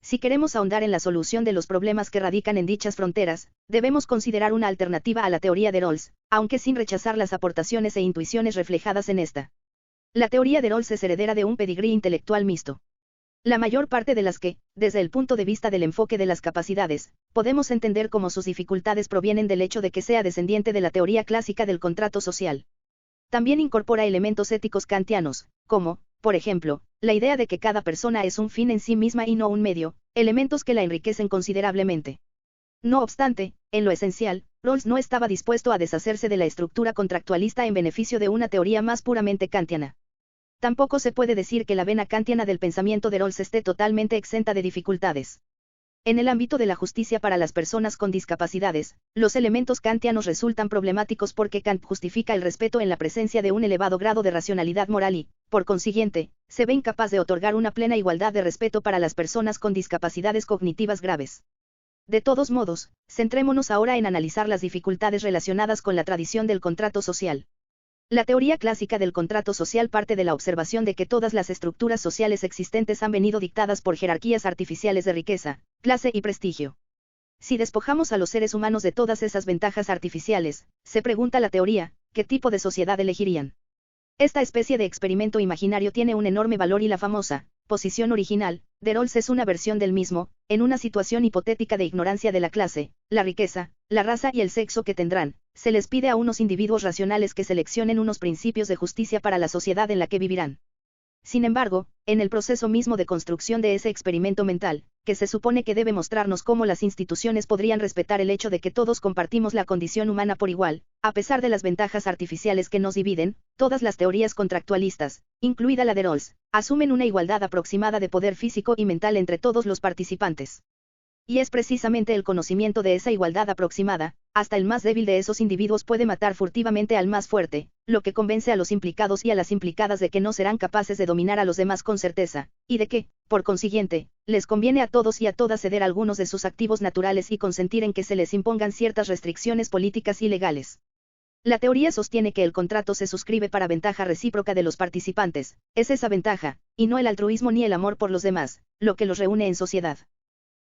Si queremos ahondar en la solución de los problemas que radican en dichas fronteras, debemos considerar una alternativa a la teoría de Rawls, aunque sin rechazar las aportaciones e intuiciones reflejadas en esta. La teoría de Rawls es heredera de un pedigrí intelectual mixto. La mayor parte de las que, desde el punto de vista del enfoque de las capacidades, podemos entender como sus dificultades provienen del hecho de que sea descendiente de la teoría clásica del contrato social. También incorpora elementos éticos kantianos, como, por ejemplo, la idea de que cada persona es un fin en sí misma y no un medio, elementos que la enriquecen considerablemente. No obstante, en lo esencial, Rawls no estaba dispuesto a deshacerse de la estructura contractualista en beneficio de una teoría más puramente kantiana. Tampoco se puede decir que la vena kantiana del pensamiento de Rawls esté totalmente exenta de dificultades. En el ámbito de la justicia para las personas con discapacidades, los elementos kantianos resultan problemáticos porque Kant justifica el respeto en la presencia de un elevado grado de racionalidad moral y, por consiguiente, se ve incapaz de otorgar una plena igualdad de respeto para las personas con discapacidades cognitivas graves. De todos modos, centrémonos ahora en analizar las dificultades relacionadas con la tradición del contrato social. La teoría clásica del contrato social parte de la observación de que todas las estructuras sociales existentes han venido dictadas por jerarquías artificiales de riqueza, clase y prestigio. Si despojamos a los seres humanos de todas esas ventajas artificiales, se pregunta la teoría, ¿qué tipo de sociedad elegirían? Esta especie de experimento imaginario tiene un enorme valor y la famosa posición original de Rawls es una versión del mismo, en una situación hipotética de ignorancia de la clase, la riqueza, la raza y el sexo que tendrán, se les pide a unos individuos racionales que seleccionen unos principios de justicia para la sociedad en la que vivirán. Sin embargo, en el proceso mismo de construcción de ese experimento mental, que se supone que debe mostrarnos cómo las instituciones podrían respetar el hecho de que todos compartimos la condición humana por igual, a pesar de las ventajas artificiales que nos dividen, todas las teorías contractualistas, incluida la de Rawls, asumen una igualdad aproximada de poder físico y mental entre todos los participantes. Y es precisamente el conocimiento de esa igualdad aproximada, hasta el más débil de esos individuos puede matar furtivamente al más fuerte, lo que convence a los implicados y a las implicadas de que no serán capaces de dominar a los demás con certeza, y de que, por consiguiente, les conviene a todos y a todas ceder algunos de sus activos naturales y consentir en que se les impongan ciertas restricciones políticas y legales. La teoría sostiene que el contrato se suscribe para ventaja recíproca de los participantes, es esa ventaja, y no el altruismo ni el amor por los demás, lo que los reúne en sociedad.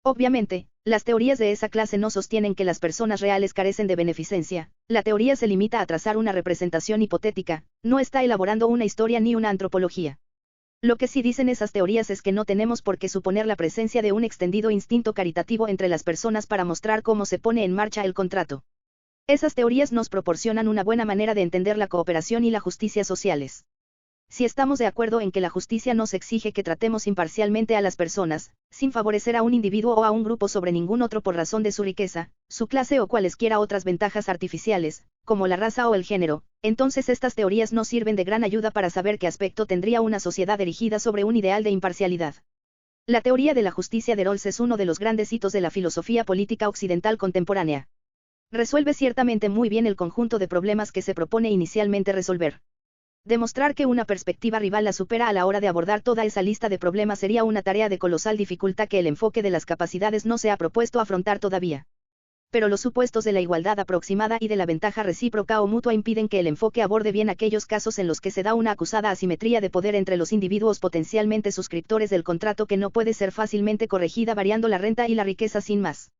Obviamente, las teorías de esa clase no sostienen que las personas reales carecen de beneficencia, la teoría se limita a trazar una representación hipotética, no está elaborando una historia ni una antropología. Lo que sí dicen esas teorías es que no tenemos por qué suponer la presencia de un extendido instinto caritativo entre las personas para mostrar cómo se pone en marcha el contrato. Esas teorías nos proporcionan una buena manera de entender la cooperación y la justicia sociales. Si estamos de acuerdo en que la justicia nos exige que tratemos imparcialmente a las personas, sin favorecer a un individuo o a un grupo sobre ningún otro por razón de su riqueza, su clase o cualesquiera otras ventajas artificiales, como la raza o el género, entonces estas teorías nos sirven de gran ayuda para saber qué aspecto tendría una sociedad erigida sobre un ideal de imparcialidad. La teoría de la justicia de Rawls es uno de los grandes hitos de la filosofía política occidental contemporánea. Resuelve ciertamente muy bien el conjunto de problemas que se propone inicialmente resolver. Demostrar que una perspectiva rival la supera a la hora de abordar toda esa lista de problemas sería una tarea de colosal dificultad que el enfoque de las capacidades no se ha propuesto afrontar todavía. Pero los supuestos de la igualdad aproximada y de la ventaja recíproca o mutua impiden que el enfoque aborde bien aquellos casos en los que se da una acusada asimetría de poder entre los individuos potencialmente suscriptores del contrato que no puede ser fácilmente corregida variando la renta y la riqueza sin más.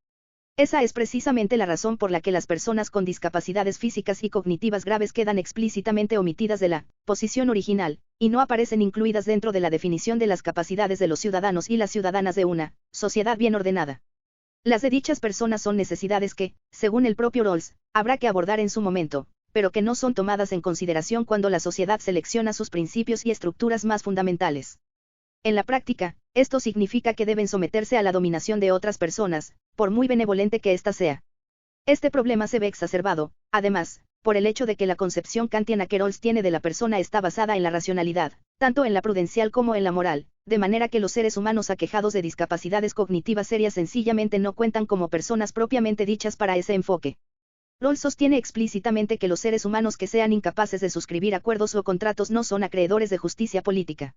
Esa es precisamente la razón por la que las personas con discapacidades físicas y cognitivas graves quedan explícitamente omitidas de la posición original, y no aparecen incluidas dentro de la definición de las capacidades de los ciudadanos y las ciudadanas de una sociedad bien ordenada. Las de dichas personas son necesidades que, según el propio Rawls, habrá que abordar en su momento, pero que no son tomadas en consideración cuando la sociedad selecciona sus principios y estructuras más fundamentales. En la práctica, esto significa que deben someterse a la dominación de otras personas, por muy benevolente que ésta sea. Este problema se ve exacerbado, además, por el hecho de que la concepción kantiana que Rawls tiene de la persona está basada en la racionalidad, tanto en la prudencial como en la moral, de manera que los seres humanos aquejados de discapacidades cognitivas serias sencillamente no cuentan como personas propiamente dichas para ese enfoque. Rawls sostiene explícitamente que los seres humanos que sean incapaces de suscribir acuerdos o contratos no son acreedores de justicia política.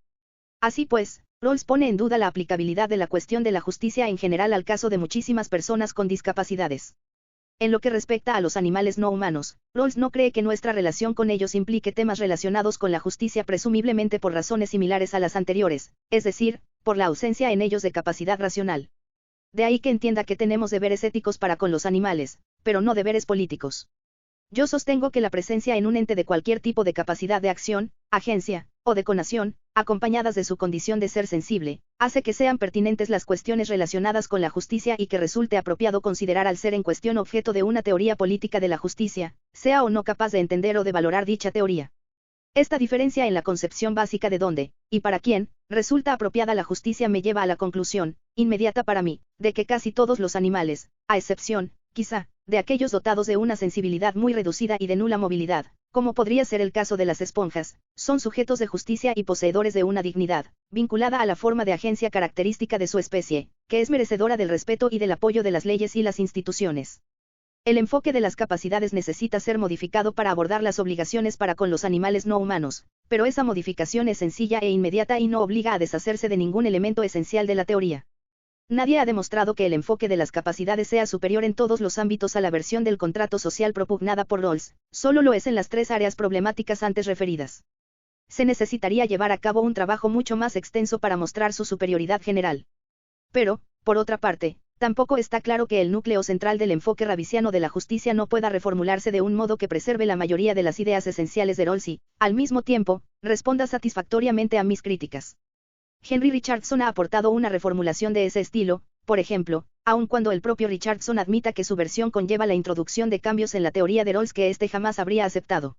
Así pues, Rawls pone en duda la aplicabilidad de la cuestión de la justicia en general al caso de muchísimas personas con discapacidades. En lo que respecta a los animales no humanos, Rawls no cree que nuestra relación con ellos implique temas relacionados con la justicia presumiblemente por razones similares a las anteriores, es decir, por la ausencia en ellos de capacidad racional. De ahí que entienda que tenemos deberes éticos para con los animales, pero no deberes políticos. Yo sostengo que la presencia en un ente de cualquier tipo de capacidad de acción, agencia, o de conación, acompañadas de su condición de ser sensible, hace que sean pertinentes las cuestiones relacionadas con la justicia y que resulte apropiado considerar al ser en cuestión objeto de una teoría política de la justicia, sea o no capaz de entender o de valorar dicha teoría. Esta diferencia en la concepción básica de dónde, y para quién, resulta apropiada la justicia me lleva a la conclusión, inmediata para mí, de que casi todos los animales, a excepción, quizá, de aquellos dotados de una sensibilidad muy reducida y de nula movilidad, como podría ser el caso de las esponjas, son sujetos de justicia y poseedores de una dignidad, vinculada a la forma de agencia característica de su especie, que es merecedora del respeto y del apoyo de las leyes y las instituciones. El enfoque de las capacidades necesita ser modificado para abordar las obligaciones para con los animales no humanos, pero esa modificación es sencilla e inmediata y no obliga a deshacerse de ningún elemento esencial de la teoría. Nadie ha demostrado que el enfoque de las capacidades sea superior en todos los ámbitos a la versión del contrato social propugnada por Rawls, solo lo es en las tres áreas problemáticas antes referidas. Se necesitaría llevar a cabo un trabajo mucho más extenso para mostrar su superioridad general. Pero, por otra parte, tampoco está claro que el núcleo central del enfoque ravisiano de la justicia no pueda reformularse de un modo que preserve la mayoría de las ideas esenciales de Rawls y, al mismo tiempo, responda satisfactoriamente a mis críticas. Henry Richardson ha aportado una reformulación de ese estilo, por ejemplo, aun cuando el propio Richardson admita que su versión conlleva la introducción de cambios en la teoría de Rawls que éste jamás habría aceptado.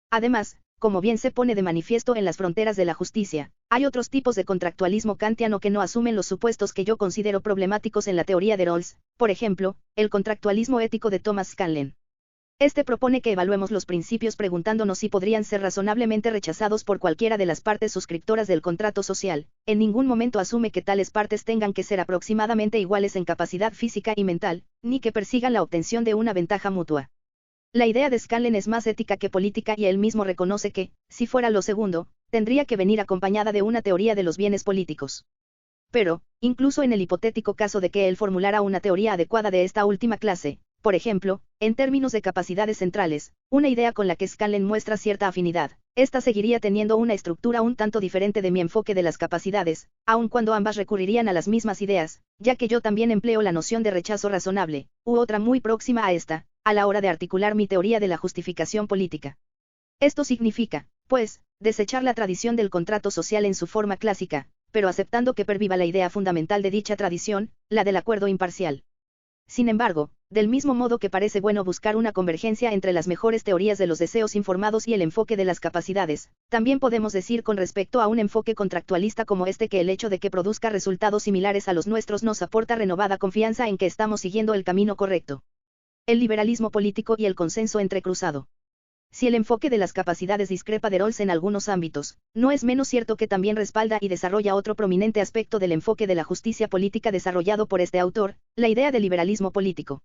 Además, como bien se pone de manifiesto en las fronteras de la justicia, hay otros tipos de contractualismo kantiano que no asumen los supuestos que yo considero problemáticos en la teoría de Rawls, por ejemplo, el contractualismo ético de Thomas Scanlon. Este propone que evaluemos los principios preguntándonos si podrían ser razonablemente rechazados por cualquiera de las partes suscriptoras del contrato social. En ningún momento asume que tales partes tengan que ser aproximadamente iguales en capacidad física y mental, ni que persigan la obtención de una ventaja mutua. La idea de Scanlon es más ética que política y él mismo reconoce que, si fuera lo segundo, tendría que venir acompañada de una teoría de los bienes políticos. Pero, incluso en el hipotético caso de que él formulara una teoría adecuada de esta última clase, por ejemplo, en términos de capacidades centrales, una idea con la que Scanlon muestra cierta afinidad. Esta seguiría teniendo una estructura un tanto diferente de mi enfoque de las capacidades, aun cuando ambas recurrirían a las mismas ideas, ya que yo también empleo la noción de rechazo razonable, u otra muy próxima a esta, a la hora de articular mi teoría de la justificación política. Esto significa, pues, desechar la tradición del contrato social en su forma clásica, pero aceptando que perviva la idea fundamental de dicha tradición, la del acuerdo imparcial. Sin embargo, del mismo modo que parece bueno buscar una convergencia entre las mejores teorías de los deseos informados y el enfoque de las capacidades, también podemos decir con respecto a un enfoque contractualista como este que el hecho de que produzca resultados similares a los nuestros nos aporta renovada confianza en que estamos siguiendo el camino correcto. El liberalismo político y el consenso entrecruzado. Si el enfoque de las capacidades discrepa de Rawls en algunos ámbitos, no es menos cierto que también respalda y desarrolla otro prominente aspecto del enfoque de la justicia política desarrollado por este autor, la idea del liberalismo político.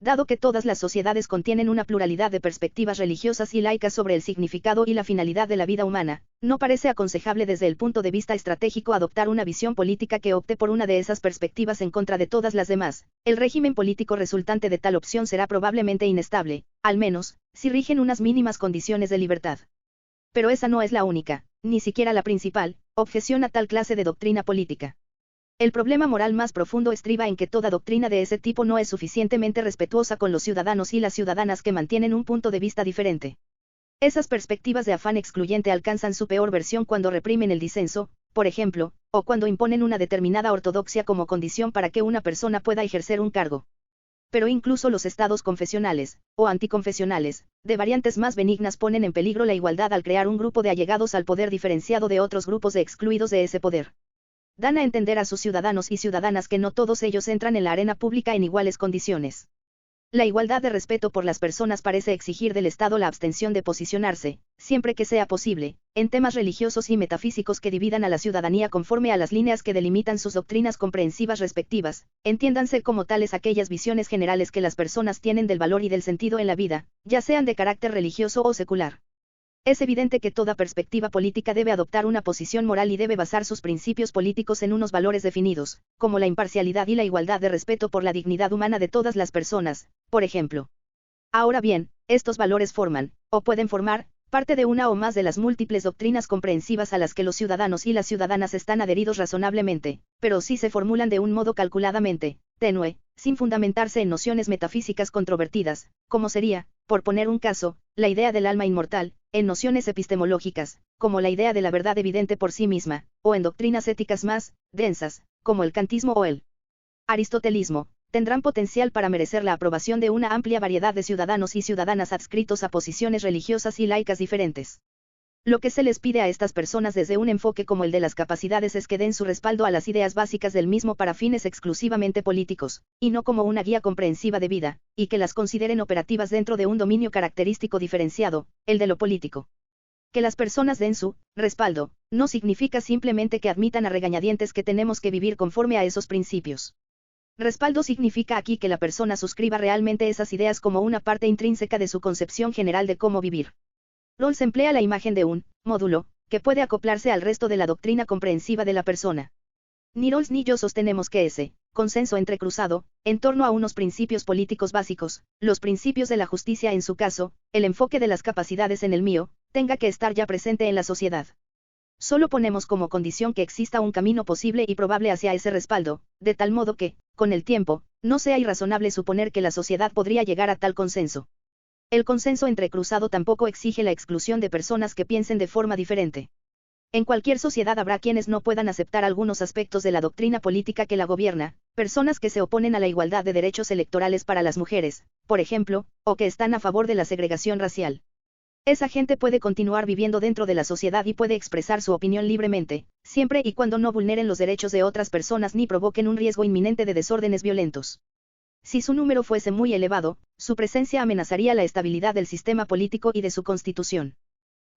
Dado que todas las sociedades contienen una pluralidad de perspectivas religiosas y laicas sobre el significado y la finalidad de la vida humana, no parece aconsejable desde el punto de vista estratégico adoptar una visión política que opte por una de esas perspectivas en contra de todas las demás. El régimen político resultante de tal opción será probablemente inestable, al menos, si rigen unas mínimas condiciones de libertad. Pero esa no es la única, ni siquiera la principal, objeción a tal clase de doctrina política. El problema moral más profundo estriba en que toda doctrina de ese tipo no es suficientemente respetuosa con los ciudadanos y las ciudadanas que mantienen un punto de vista diferente. Esas perspectivas de afán excluyente alcanzan su peor versión cuando reprimen el disenso, por ejemplo, o cuando imponen una determinada ortodoxia como condición para que una persona pueda ejercer un cargo. Pero incluso los estados confesionales, o anticonfesionales, de variantes más benignas ponen en peligro la igualdad al crear un grupo de allegados al poder diferenciado de otros grupos de excluidos de ese poder. Dan a entender a sus ciudadanos y ciudadanas que no todos ellos entran en la arena pública en iguales condiciones. La igualdad de respeto por las personas parece exigir del Estado la abstención de posicionarse, siempre que sea posible, en temas religiosos y metafísicos que dividan a la ciudadanía conforme a las líneas que delimitan sus doctrinas comprensivas respectivas, entiéndanse como tales aquellas visiones generales que las personas tienen del valor y del sentido en la vida, ya sean de carácter religioso o secular. Es evidente que toda perspectiva política debe adoptar una posición moral y debe basar sus principios políticos en unos valores definidos, como la imparcialidad y la igualdad de respeto por la dignidad humana de todas las personas, por ejemplo. Ahora bien, estos valores forman, o pueden formar, parte de una o más de las múltiples doctrinas comprensivas a las que los ciudadanos y las ciudadanas están adheridos razonablemente, pero sí se formulan de un modo calculadamente, tenue, sin fundamentarse en nociones metafísicas controvertidas, como sería, por poner un caso, la idea del alma inmortal, en nociones epistemológicas, como la idea de la verdad evidente por sí misma, o en doctrinas éticas más densas, como el kantismo o el aristotelismo, tendrán potencial para merecer la aprobación de una amplia variedad de ciudadanos y ciudadanas adscritos a posiciones religiosas y laicas diferentes. Lo que se les pide a estas personas desde un enfoque como el de las capacidades es que den su respaldo a las ideas básicas del mismo para fines exclusivamente políticos, y no como una guía comprensiva de vida, y que las consideren operativas dentro de un dominio característico diferenciado, el de lo político. Que las personas den su respaldo, no significa simplemente que admitan a regañadientes que tenemos que vivir conforme a esos principios. Respaldo significa aquí que la persona suscriba realmente esas ideas como una parte intrínseca de su concepción general de cómo vivir. Rawls emplea la imagen de un módulo, que puede acoplarse al resto de la doctrina comprensiva de la persona. Ni Rawls ni yo sostenemos que ese consenso entrecruzado, en torno a unos principios políticos básicos, los principios de la justicia en su caso, el enfoque de las capacidades en el mío, tenga que estar ya presente en la sociedad. Solo ponemos como condición que exista un camino posible y probable hacia ese respaldo, de tal modo que, con el tiempo, no sea irrazonable suponer que la sociedad podría llegar a tal consenso. El consenso entrecruzado tampoco exige la exclusión de personas que piensen de forma diferente. En cualquier sociedad habrá quienes no puedan aceptar algunos aspectos de la doctrina política que la gobierna, personas que se oponen a la igualdad de derechos electorales para las mujeres, por ejemplo, o que están a favor de la segregación racial. Esa gente puede continuar viviendo dentro de la sociedad y puede expresar su opinión libremente, siempre y cuando no vulneren los derechos de otras personas ni provoquen un riesgo inminente de desórdenes violentos. Si su número fuese muy elevado, su presencia amenazaría la estabilidad del sistema político y de su constitución.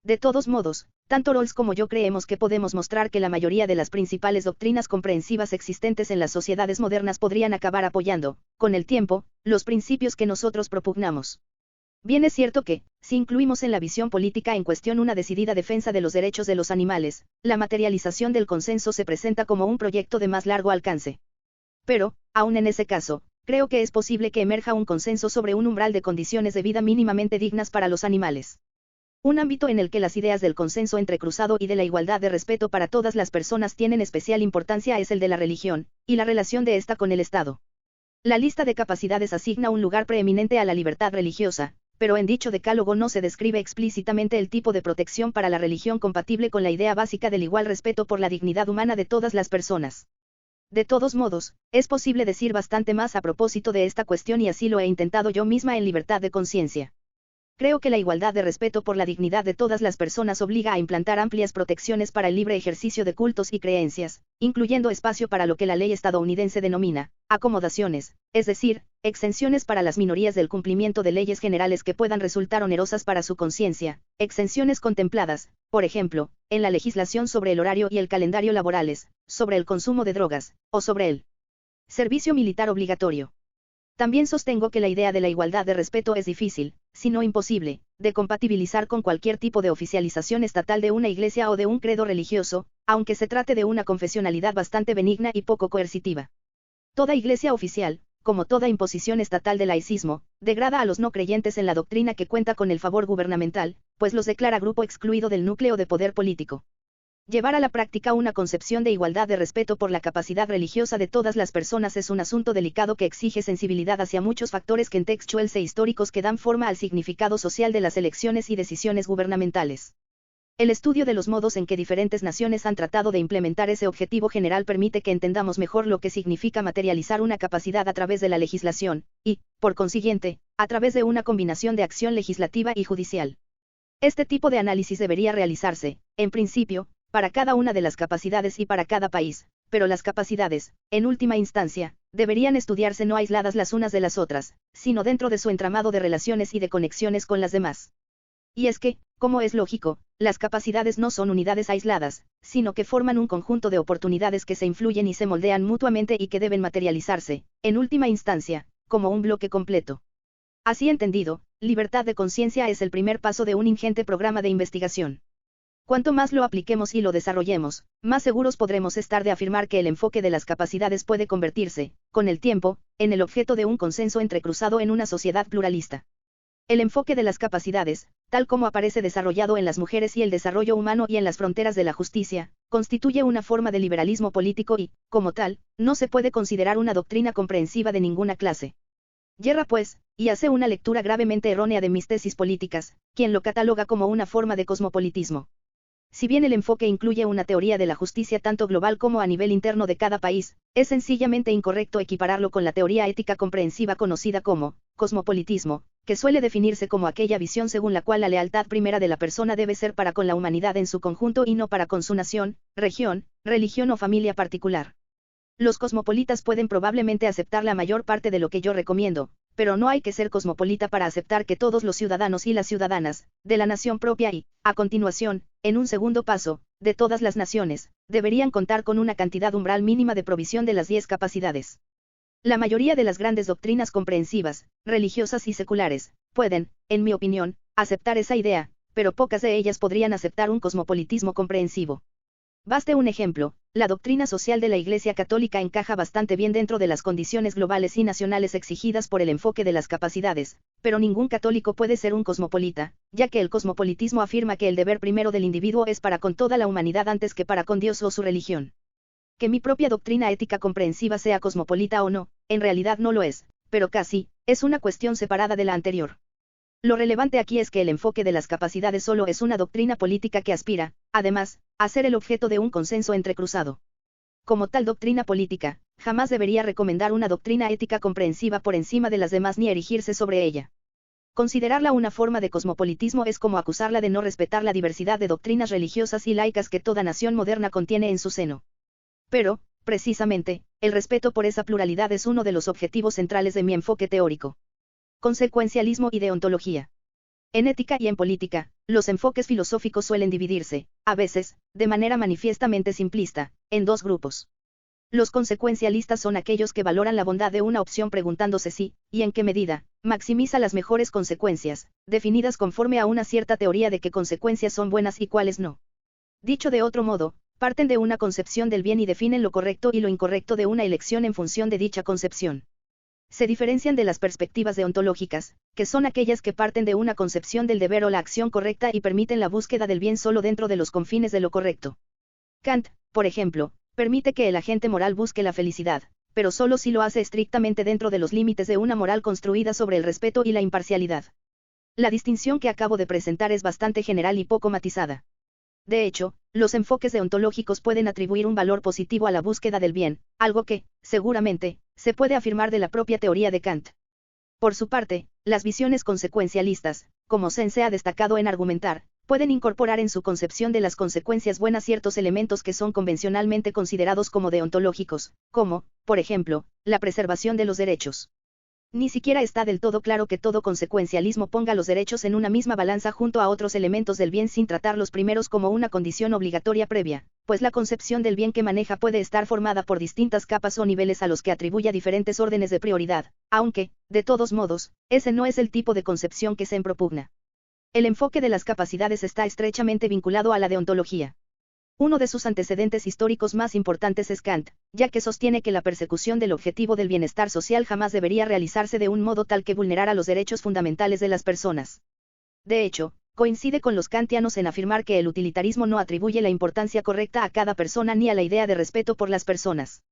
De todos modos, tanto Rawls como yo creemos que podemos mostrar que la mayoría de las principales doctrinas comprensivas existentes en las sociedades modernas podrían acabar apoyando, con el tiempo, los principios que nosotros propugnamos. Bien es cierto que, si incluimos en la visión política en cuestión una decidida defensa de los derechos de los animales, la materialización del consenso se presenta como un proyecto de más largo alcance. Pero, aun en ese caso, creo que es posible que emerja un consenso sobre un umbral de condiciones de vida mínimamente dignas para los animales. Un ámbito en el que las ideas del consenso entrecruzado y de la igualdad de respeto para todas las personas tienen especial importancia es el de la religión, y la relación de esta con el Estado. La lista de capacidades asigna un lugar preeminente a la libertad religiosa, pero en dicho decálogo no se describe explícitamente el tipo de protección para la religión compatible con la idea básica del igual respeto por la dignidad humana de todas las personas. De todos modos, es posible decir bastante más a propósito de esta cuestión y así lo he intentado yo misma en Libertad de Conciencia. Creo que la igualdad de respeto por la dignidad de todas las personas obliga a implantar amplias protecciones para el libre ejercicio de cultos y creencias, incluyendo espacio para lo que la ley estadounidense denomina acomodaciones, es decir, exenciones para las minorías del cumplimiento de leyes generales que puedan resultar onerosas para su conciencia, exenciones contempladas, por ejemplo, en la legislación sobre el horario y el calendario laborales, sobre el consumo de drogas, o sobre el servicio militar obligatorio. También sostengo que la idea de la igualdad de respeto es difícil, si no imposible, de compatibilizar con cualquier tipo de oficialización estatal de una iglesia o de un credo religioso, aunque se trate de una confesionalidad bastante benigna y poco coercitiva. Toda iglesia oficial, como toda imposición estatal de laicismo, degrada a los no creyentes en la doctrina que cuenta con el favor gubernamental, pues los declara grupo excluido del núcleo de poder político. Llevar a la práctica una concepción de igualdad de respeto por la capacidad religiosa de todas las personas es un asunto delicado que exige sensibilidad hacia muchos factores contextuales e históricos que dan forma al significado social de las elecciones y decisiones gubernamentales. El estudio de los modos en que diferentes naciones han tratado de implementar ese objetivo general permite que entendamos mejor lo que significa materializar una capacidad a través de la legislación, y, por consiguiente, a través de una combinación de acción legislativa y judicial. Este tipo de análisis debería realizarse, en principio, para cada una de las capacidades y para cada país, pero las capacidades, en última instancia, deberían estudiarse no aisladas las unas de las otras, sino dentro de su entramado de relaciones y de conexiones con las demás. Y es que, como es lógico, las capacidades no son unidades aisladas, sino que forman un conjunto de oportunidades que se influyen y se moldean mutuamente y que deben materializarse, en última instancia, como un bloque completo. Así entendido, libertad de conciencia es el primer paso de un ingente programa de investigación. Cuanto más lo apliquemos y lo desarrollemos, más seguros podremos estar de afirmar que el enfoque de las capacidades puede convertirse, con el tiempo, en el objeto de un consenso entrecruzado en una sociedad pluralista. El enfoque de las capacidades, tal como aparece desarrollado en las mujeres y el desarrollo humano y en las fronteras de la justicia, constituye una forma de liberalismo político y, como tal, no se puede considerar una doctrina comprensiva de ninguna clase. Yerra pues, y hace una lectura gravemente errónea de mis tesis políticas, quien lo cataloga como una forma de cosmopolitismo. Si bien el enfoque incluye una teoría de la justicia tanto global como a nivel interno de cada país, es sencillamente incorrecto equipararlo con la teoría ética comprensiva conocida como cosmopolitismo, que suele definirse como aquella visión según la cual la lealtad primera de la persona debe ser para con la humanidad en su conjunto y no para con su nación, región, religión o familia particular. Los cosmopolitas pueden probablemente aceptar la mayor parte de lo que yo recomiendo, pero no hay que ser cosmopolita para aceptar que todos los ciudadanos y las ciudadanas, de la nación propia y, a continuación, en un segundo paso, de todas las naciones, deberían contar con una cantidad umbral mínima de provisión de las 10 capacidades. La mayoría de las grandes doctrinas comprensivas, religiosas y seculares, pueden, en mi opinión, aceptar esa idea, pero pocas de ellas podrían aceptar un cosmopolitismo comprensivo. Baste un ejemplo, la doctrina social de la Iglesia Católica encaja bastante bien dentro de las condiciones globales y nacionales exigidas por el enfoque de las capacidades, pero ningún católico puede ser un cosmopolita, ya que el cosmopolitismo afirma que el deber primero del individuo es para con toda la humanidad antes que para con Dios o su religión. Que mi propia doctrina ética comprensiva sea cosmopolita o no, en realidad no lo es, pero casi, es una cuestión separada de la anterior. Lo relevante aquí es que el enfoque de las capacidades solo es una doctrina política que aspira, además, a ser el objeto de un consenso entrecruzado. Como tal doctrina política, jamás debería recomendar una doctrina ética comprensiva por encima de las demás ni erigirse sobre ella. Considerarla una forma de cosmopolitismo es como acusarla de no respetar la diversidad de doctrinas religiosas y laicas que toda nación moderna contiene en su seno. Pero, precisamente, el respeto por esa pluralidad es uno de los objetivos centrales de mi enfoque teórico. Consecuencialismo y deontología. En ética y en política, los enfoques filosóficos suelen dividirse, a veces, de manera manifiestamente simplista, en dos grupos. Los consecuencialistas son aquellos que valoran la bondad de una opción preguntándose si, y en qué medida, maximiza las mejores consecuencias, definidas conforme a una cierta teoría de qué consecuencias son buenas y cuáles no. Dicho de otro modo, parten de una concepción del bien y definen lo correcto y lo incorrecto de una elección en función de dicha concepción. se diferencian de las perspectivas deontológicas, que son aquellas que parten de una concepción del deber o la acción correcta y permiten la búsqueda del bien solo dentro de los confines de lo correcto. Kant, por ejemplo, permite que el agente moral busque la felicidad, pero solo si lo hace estrictamente dentro de los límites de una moral construida sobre el respeto y la imparcialidad. La distinción que acabo de presentar es bastante general y poco matizada. De hecho, los enfoques deontológicos pueden atribuir un valor positivo a la búsqueda del bien, algo que, seguramente, se puede afirmar de la propia teoría de Kant. Por su parte, las visiones consecuencialistas, como Sense ha destacado en argumentar, pueden incorporar en su concepción de las consecuencias buenas ciertos elementos que son convencionalmente considerados como deontológicos, como, por ejemplo, la preservación de los derechos. Ni siquiera está del todo claro que todo consecuencialismo ponga los derechos en una misma balanza junto a otros elementos del bien sin tratar los primeros como una condición obligatoria previa, pues la concepción del bien que maneja puede estar formada por distintas capas o niveles a los que atribuya diferentes órdenes de prioridad, aunque, de todos modos, ese no es el tipo de concepción que se propugna. El enfoque de las capacidades está estrechamente vinculado a la deontología. Uno de sus antecedentes históricos más importantes es Kant, ya que sostiene que la persecución del objetivo del bienestar social jamás debería realizarse de un modo tal que vulnerara los derechos fundamentales de las personas. De hecho, coincide con los kantianos en afirmar que el utilitarismo no atribuye la importancia correcta a cada persona ni a la idea de respeto por las personas.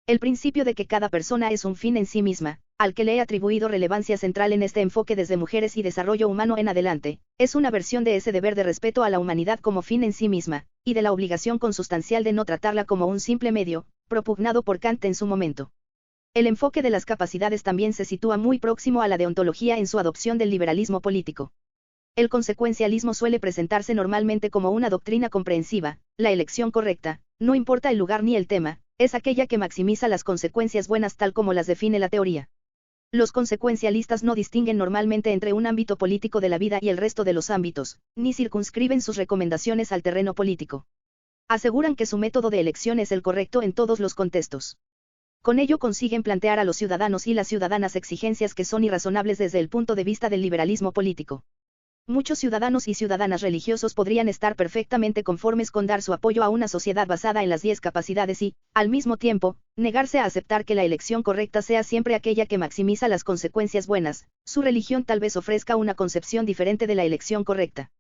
El principio de que cada persona es un fin en sí misma, al que le he atribuido relevancia central en este enfoque desde Mujeres y Desarrollo Humano en adelante, es una versión de ese deber de respeto a la humanidad como fin en sí misma, y de la obligación consustancial de no tratarla como un simple medio, propugnado por Kant en su momento. El enfoque de las capacidades también se sitúa muy próximo a la deontología en su adopción del liberalismo político. El consecuencialismo suele presentarse normalmente como una doctrina comprensiva, la elección correcta, no importa el lugar ni el tema, es aquella que maximiza las consecuencias buenas tal como las define la teoría. Los consecuencialistas no distinguen normalmente entre un ámbito político de la vida y el resto de los ámbitos, ni circunscriben sus recomendaciones al terreno político. Aseguran que su método de elección es el correcto en todos los contextos. Con ello consiguen plantear a los ciudadanos y las ciudadanas exigencias que son irrazonables desde el punto de vista del liberalismo político. Muchos ciudadanos y ciudadanas religiosos podrían estar perfectamente conformes con dar su apoyo a una sociedad basada en las 10 capacidades y, al mismo tiempo, negarse a aceptar que la elección correcta sea siempre aquella que maximiza las consecuencias buenas. Su religión tal vez ofrezca una concepción diferente de la elección correcta.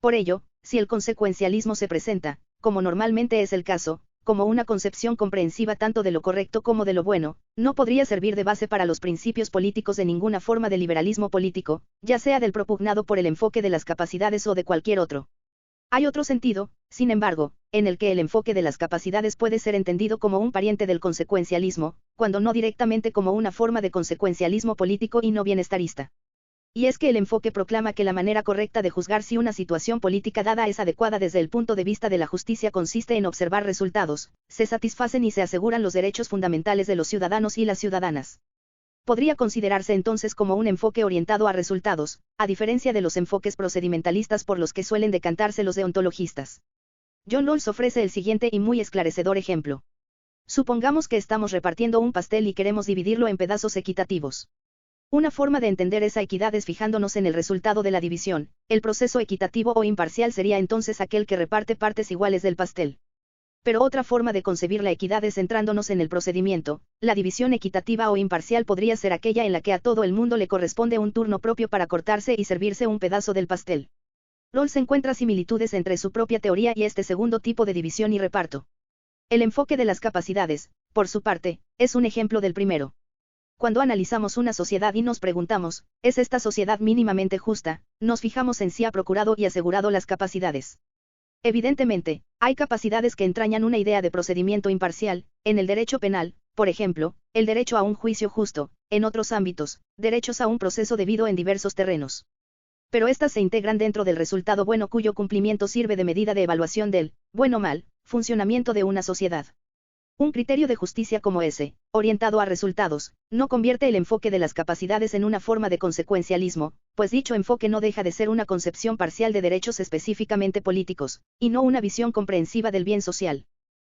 Por ello, si el consecuencialismo se presenta, como normalmente es el caso, como una concepción comprensiva tanto de lo correcto como de lo bueno, no podría servir de base para los principios políticos de ninguna forma de liberalismo político, ya sea del propugnado por el enfoque de las capacidades o de cualquier otro. Hay otro sentido, sin embargo, en el que el enfoque de las capacidades puede ser entendido como un pariente del consecuencialismo, cuando no directamente como una forma de consecuencialismo político y no bienestarista. Y es que el enfoque proclama que la manera correcta de juzgar si una situación política dada es adecuada desde el punto de vista de la justicia consiste en observar resultados, se satisfacen y se aseguran los derechos fundamentales de los ciudadanos y las ciudadanas. Podría considerarse entonces como un enfoque orientado a resultados, a diferencia de los enfoques procedimentalistas por los que suelen decantarse los deontologistas. John Rawls ofrece el siguiente y muy esclarecedor ejemplo. Supongamos que estamos repartiendo un pastel y queremos dividirlo en pedazos equitativos. Una forma de entender esa equidad es fijándonos en el resultado de la división. El proceso equitativo o imparcial sería entonces aquel que reparte partes iguales del pastel. Pero otra forma de concebir la equidad es centrándonos en el procedimiento. La división equitativa o imparcial podría ser aquella en la que a todo el mundo le corresponde un turno propio para cortarse y servirse un pedazo del pastel. Rawls encuentra similitudes entre su propia teoría y este segundo tipo de división y reparto. El enfoque de las capacidades, por su parte, es un ejemplo del primero. Cuando analizamos una sociedad y nos preguntamos, ¿es esta sociedad mínimamente justa?, nos fijamos en si ha procurado y asegurado las capacidades. Evidentemente, hay capacidades que entrañan una idea de procedimiento imparcial, en el derecho penal, por ejemplo, el derecho a un juicio justo, en otros ámbitos, derechos a un proceso debido en diversos terrenos. Pero estas se integran dentro del resultado bueno cuyo cumplimiento sirve de medida de evaluación del, bueno o mal, funcionamiento de una sociedad. Un criterio de justicia como ese, orientado a resultados, no convierte el enfoque de las capacidades en una forma de consecuencialismo, pues dicho enfoque no deja de ser una concepción parcial de derechos específicamente políticos, y no una visión comprensiva del bien social.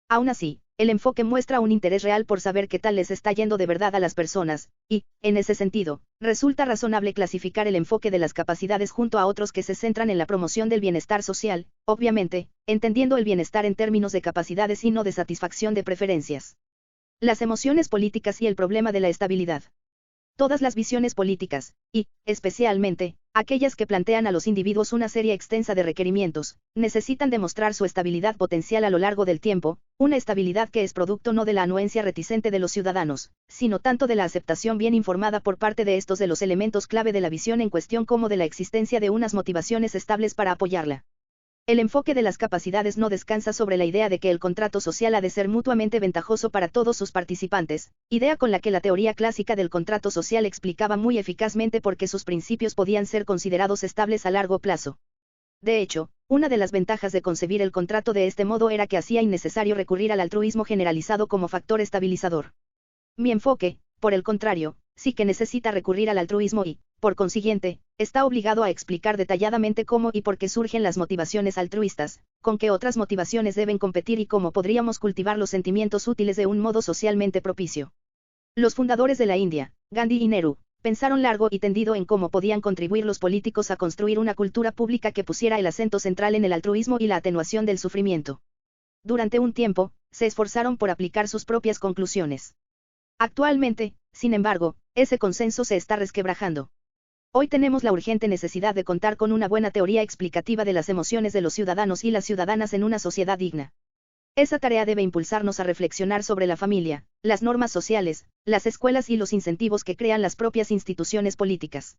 Aún así, el enfoque muestra un interés real por saber qué tal les está yendo de verdad a las personas, y, en ese sentido, resulta razonable clasificar el enfoque de las capacidades junto a otros que se centran en la promoción del bienestar social, obviamente, entendiendo el bienestar en términos de capacidades y no de satisfacción de preferencias. Las emociones políticas y el problema de la estabilidad. Todas las visiones políticas, y, especialmente, aquellas que plantean a los individuos una serie extensa de requerimientos, necesitan demostrar su estabilidad potencial a lo largo del tiempo, una estabilidad que es producto no de la anuencia reticente de los ciudadanos, sino tanto de la aceptación bien informada por parte de estos de los elementos clave de la visión en cuestión como de la existencia de unas motivaciones estables para apoyarla. El enfoque de las capacidades no descansa sobre la idea de que el contrato social ha de ser mutuamente ventajoso para todos sus participantes, idea con la que la teoría clásica del contrato social explicaba muy eficazmente por qué sus principios podían ser considerados estables a largo plazo. De hecho, una de las ventajas de concebir el contrato de este modo era que hacía innecesario recurrir al altruismo generalizado como factor estabilizador. Mi enfoque, por el contrario, sí que necesita recurrir al altruismo y, por consiguiente, está obligado a explicar detalladamente cómo y por qué surgen las motivaciones altruistas, con qué otras motivaciones deben competir y cómo podríamos cultivar los sentimientos útiles de un modo socialmente propicio. Los fundadores de la India, Gandhi y Nehru, pensaron largo y tendido en cómo podían contribuir los políticos a construir una cultura pública que pusiera el acento central en el altruismo y la atenuación del sufrimiento. Durante un tiempo, se esforzaron por aplicar sus propias conclusiones. Actualmente, sin embargo, ese consenso se está resquebrajando. Hoy tenemos la urgente necesidad de contar con una buena teoría explicativa de las emociones de los ciudadanos y las ciudadanas en una sociedad digna. Esa tarea debe impulsarnos a reflexionar sobre la familia, las normas sociales, las escuelas y los incentivos que crean las propias instituciones políticas.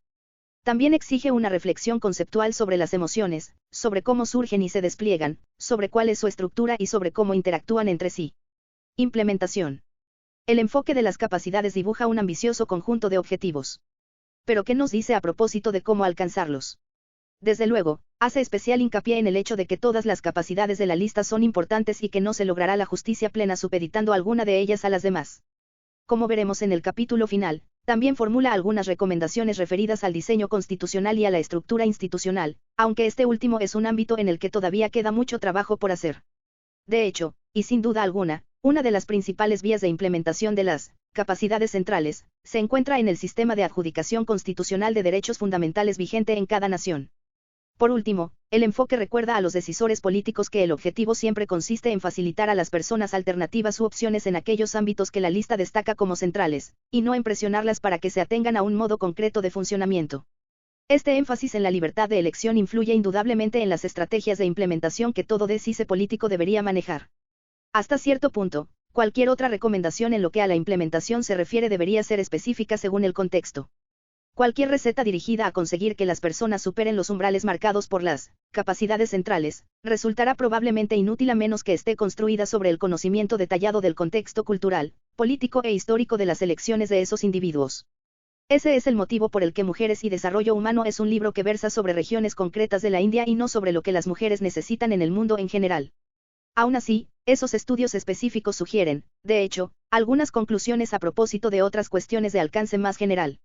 También exige una reflexión conceptual sobre las emociones, sobre cómo surgen y se despliegan, sobre cuál es su estructura y sobre cómo interactúan entre sí. Implementación. El enfoque de las capacidades dibuja un ambicioso conjunto de objetivos. Pero ¿qué nos dice a propósito de cómo alcanzarlos? Desde luego, hace especial hincapié en el hecho de que todas las capacidades de la lista son importantes y que no se logrará la justicia plena supeditando alguna de ellas a las demás. Como veremos en el capítulo final, también formula algunas recomendaciones referidas al diseño constitucional y a la estructura institucional, aunque este último es un ámbito en el que todavía queda mucho trabajo por hacer. De hecho, y sin duda alguna, una de las principales vías de implementación de las capacidades centrales se encuentra en el sistema de adjudicación constitucional de derechos fundamentales vigente en cada nación. Por último, el enfoque recuerda a los decisores políticos que el objetivo siempre consiste en facilitar a las personas alternativas u opciones en aquellos ámbitos que la lista destaca como centrales, y no en presionarlas para que se atengan a un modo concreto de funcionamiento. Este énfasis en la libertad de elección influye indudablemente en las estrategias de implementación que todo decise político debería manejar. Hasta cierto punto, cualquier otra recomendación en lo que a la implementación se refiere debería ser específica según el contexto. Cualquier receta dirigida a conseguir que las personas superen los umbrales marcados por las capacidades centrales, resultará probablemente inútil a menos que esté construida sobre el conocimiento detallado del contexto cultural, político e histórico de las elecciones de esos individuos. Ese es el motivo por el que Mujeres y Desarrollo Humano es un libro que versa sobre regiones concretas de la India y no sobre lo que las mujeres necesitan en el mundo en general. Aún así, esos estudios específicos sugieren, de hecho, algunas conclusiones a propósito de otras cuestiones de alcance más general.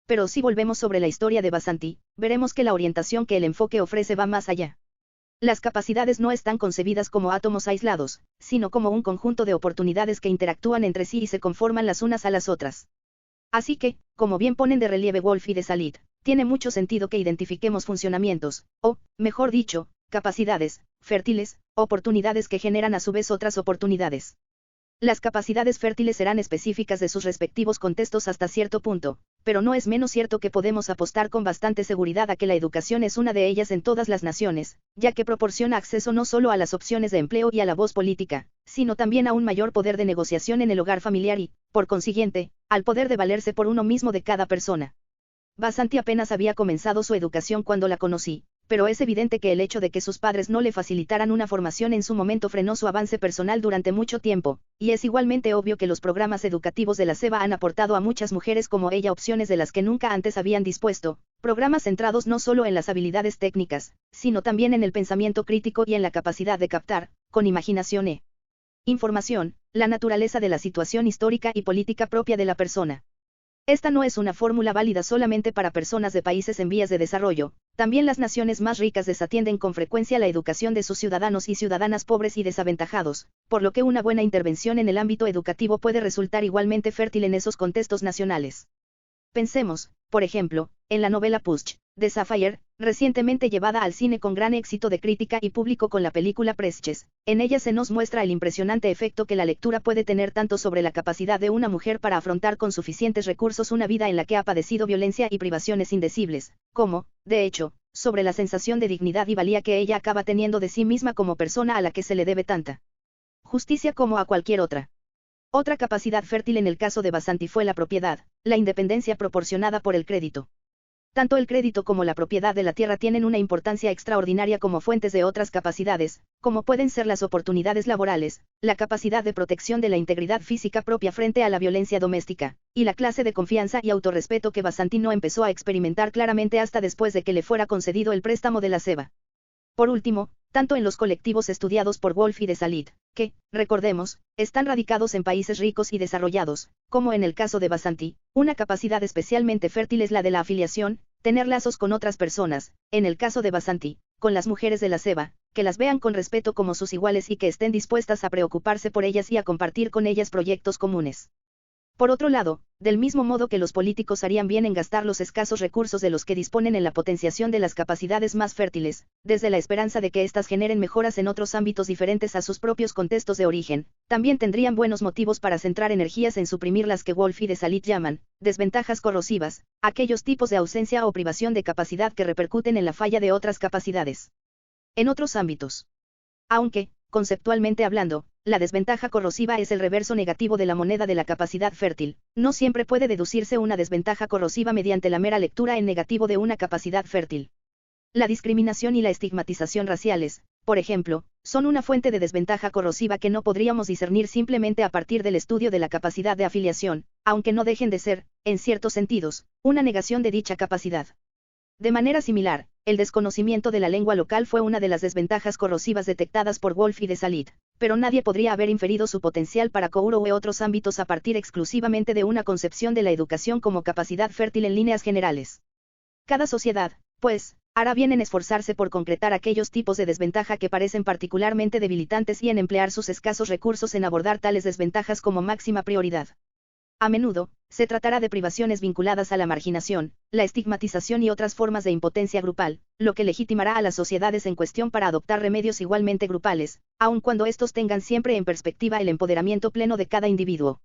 Pero si volvemos sobre la historia de Vasanti, veremos que la orientación que el enfoque ofrece va más allá. Las capacidades no están concebidas como átomos aislados, sino como un conjunto de oportunidades que interactúan entre sí y se conforman las unas a las otras. Así que, como bien ponen de relieve Wolf y de Salit, tiene mucho sentido que identifiquemos funcionamientos, o, mejor dicho, capacidades, fértiles, oportunidades que generan a su vez otras oportunidades. Las capacidades fértiles serán específicas de sus respectivos contextos hasta cierto punto, pero no es menos cierto que podemos apostar con bastante seguridad a que la educación es una de ellas en todas las naciones, ya que proporciona acceso no solo a las opciones de empleo y a la voz política, sino también a un mayor poder de negociación en el hogar familiar y, por consiguiente, al poder de valerse por uno mismo de cada persona. Vasanti apenas había comenzado su educación cuando la conocí, pero es evidente que el hecho de que sus padres no le facilitaran una formación en su momento frenó su avance personal durante mucho tiempo, y es igualmente obvio que los programas educativos de la SEBA han aportado a muchas mujeres como ella opciones de las que nunca antes habían dispuesto, programas centrados no solo en las habilidades técnicas, sino también en el pensamiento crítico y en la capacidad de captar, con imaginación e información, la naturaleza de la situación histórica y política propia de la persona. Esta no es una fórmula válida solamente para personas de países en vías de desarrollo, también las naciones más ricas desatienden con frecuencia la educación de sus ciudadanos y ciudadanas pobres y desaventajados, por lo que una buena intervención en el ámbito educativo puede resultar igualmente fértil en esos contextos nacionales. Pensemos, por ejemplo, en la novela Pushch, de Sapphire, recientemente llevada al cine con gran éxito de crítica y público con la película Precious. En ella se nos muestra el impresionante efecto que la lectura puede tener tanto sobre la capacidad de una mujer para afrontar con suficientes recursos una vida en la que ha padecido violencia y privaciones indecibles, como, de hecho, sobre la sensación de dignidad y valía que ella acaba teniendo de sí misma como persona a la que se le debe tanta justicia como a cualquier otra. Otra capacidad fértil en el caso de Basanti fue la propiedad, la independencia proporcionada por el crédito. Tanto el crédito como la propiedad de la tierra tienen una importancia extraordinaria como fuentes de otras capacidades, como pueden ser las oportunidades laborales, la capacidad de protección de la integridad física propia frente a la violencia doméstica, y la clase de confianza y autorrespeto que Basanti no empezó a experimentar claramente hasta después de que le fuera concedido el préstamo de la SEBA. Por último, tanto en los colectivos estudiados por Wolf y de Salit, que, recordemos, están radicados en países ricos y desarrollados, como en el caso de Basanti, una capacidad especialmente fértil es la de la afiliación, tener lazos con otras personas, en el caso de Basanti, con las mujeres de la SEBA, que las vean con respeto como sus iguales y que estén dispuestas a preocuparse por ellas y a compartir con ellas proyectos comunes. Por otro lado, del mismo modo que los políticos harían bien en gastar los escasos recursos de los que disponen en la potenciación de las capacidades más fértiles, desde la esperanza de que éstas generen mejoras en otros ámbitos diferentes a sus propios contextos de origen, también tendrían buenos motivos para centrar energías en suprimir las que Wolf y de Salit llaman desventajas corrosivas, aquellos tipos de ausencia o privación de capacidad que repercuten en la falla de otras capacidades. En otros ámbitos. Aunque, conceptualmente hablando, la desventaja corrosiva es el reverso negativo de la moneda de la capacidad fértil, no siempre puede deducirse una desventaja corrosiva mediante la mera lectura en negativo de una capacidad fértil. La discriminación y la estigmatización raciales, por ejemplo, son una fuente de desventaja corrosiva que no podríamos discernir simplemente a partir del estudio de la capacidad de afiliación, aunque no dejen de ser, en ciertos sentidos, una negación de dicha capacidad. De manera similar, el desconocimiento de la lengua local fue una de las desventajas corrosivas detectadas por Wolf y de Salit, pero nadie podría haber inferido su potencial para Kouro u otros ámbitos a partir exclusivamente de una concepción de la educación como capacidad fértil en líneas generales. Cada sociedad, pues, hará bien en esforzarse por concretar aquellos tipos de desventaja que parecen particularmente debilitantes y en emplear sus escasos recursos en abordar tales desventajas como máxima prioridad. A menudo, se tratará de privaciones vinculadas a la marginación, la estigmatización y otras formas de impotencia grupal, lo que legitimará a las sociedades en cuestión para adoptar remedios igualmente grupales, aun cuando estos tengan siempre en perspectiva el empoderamiento pleno de cada individuo.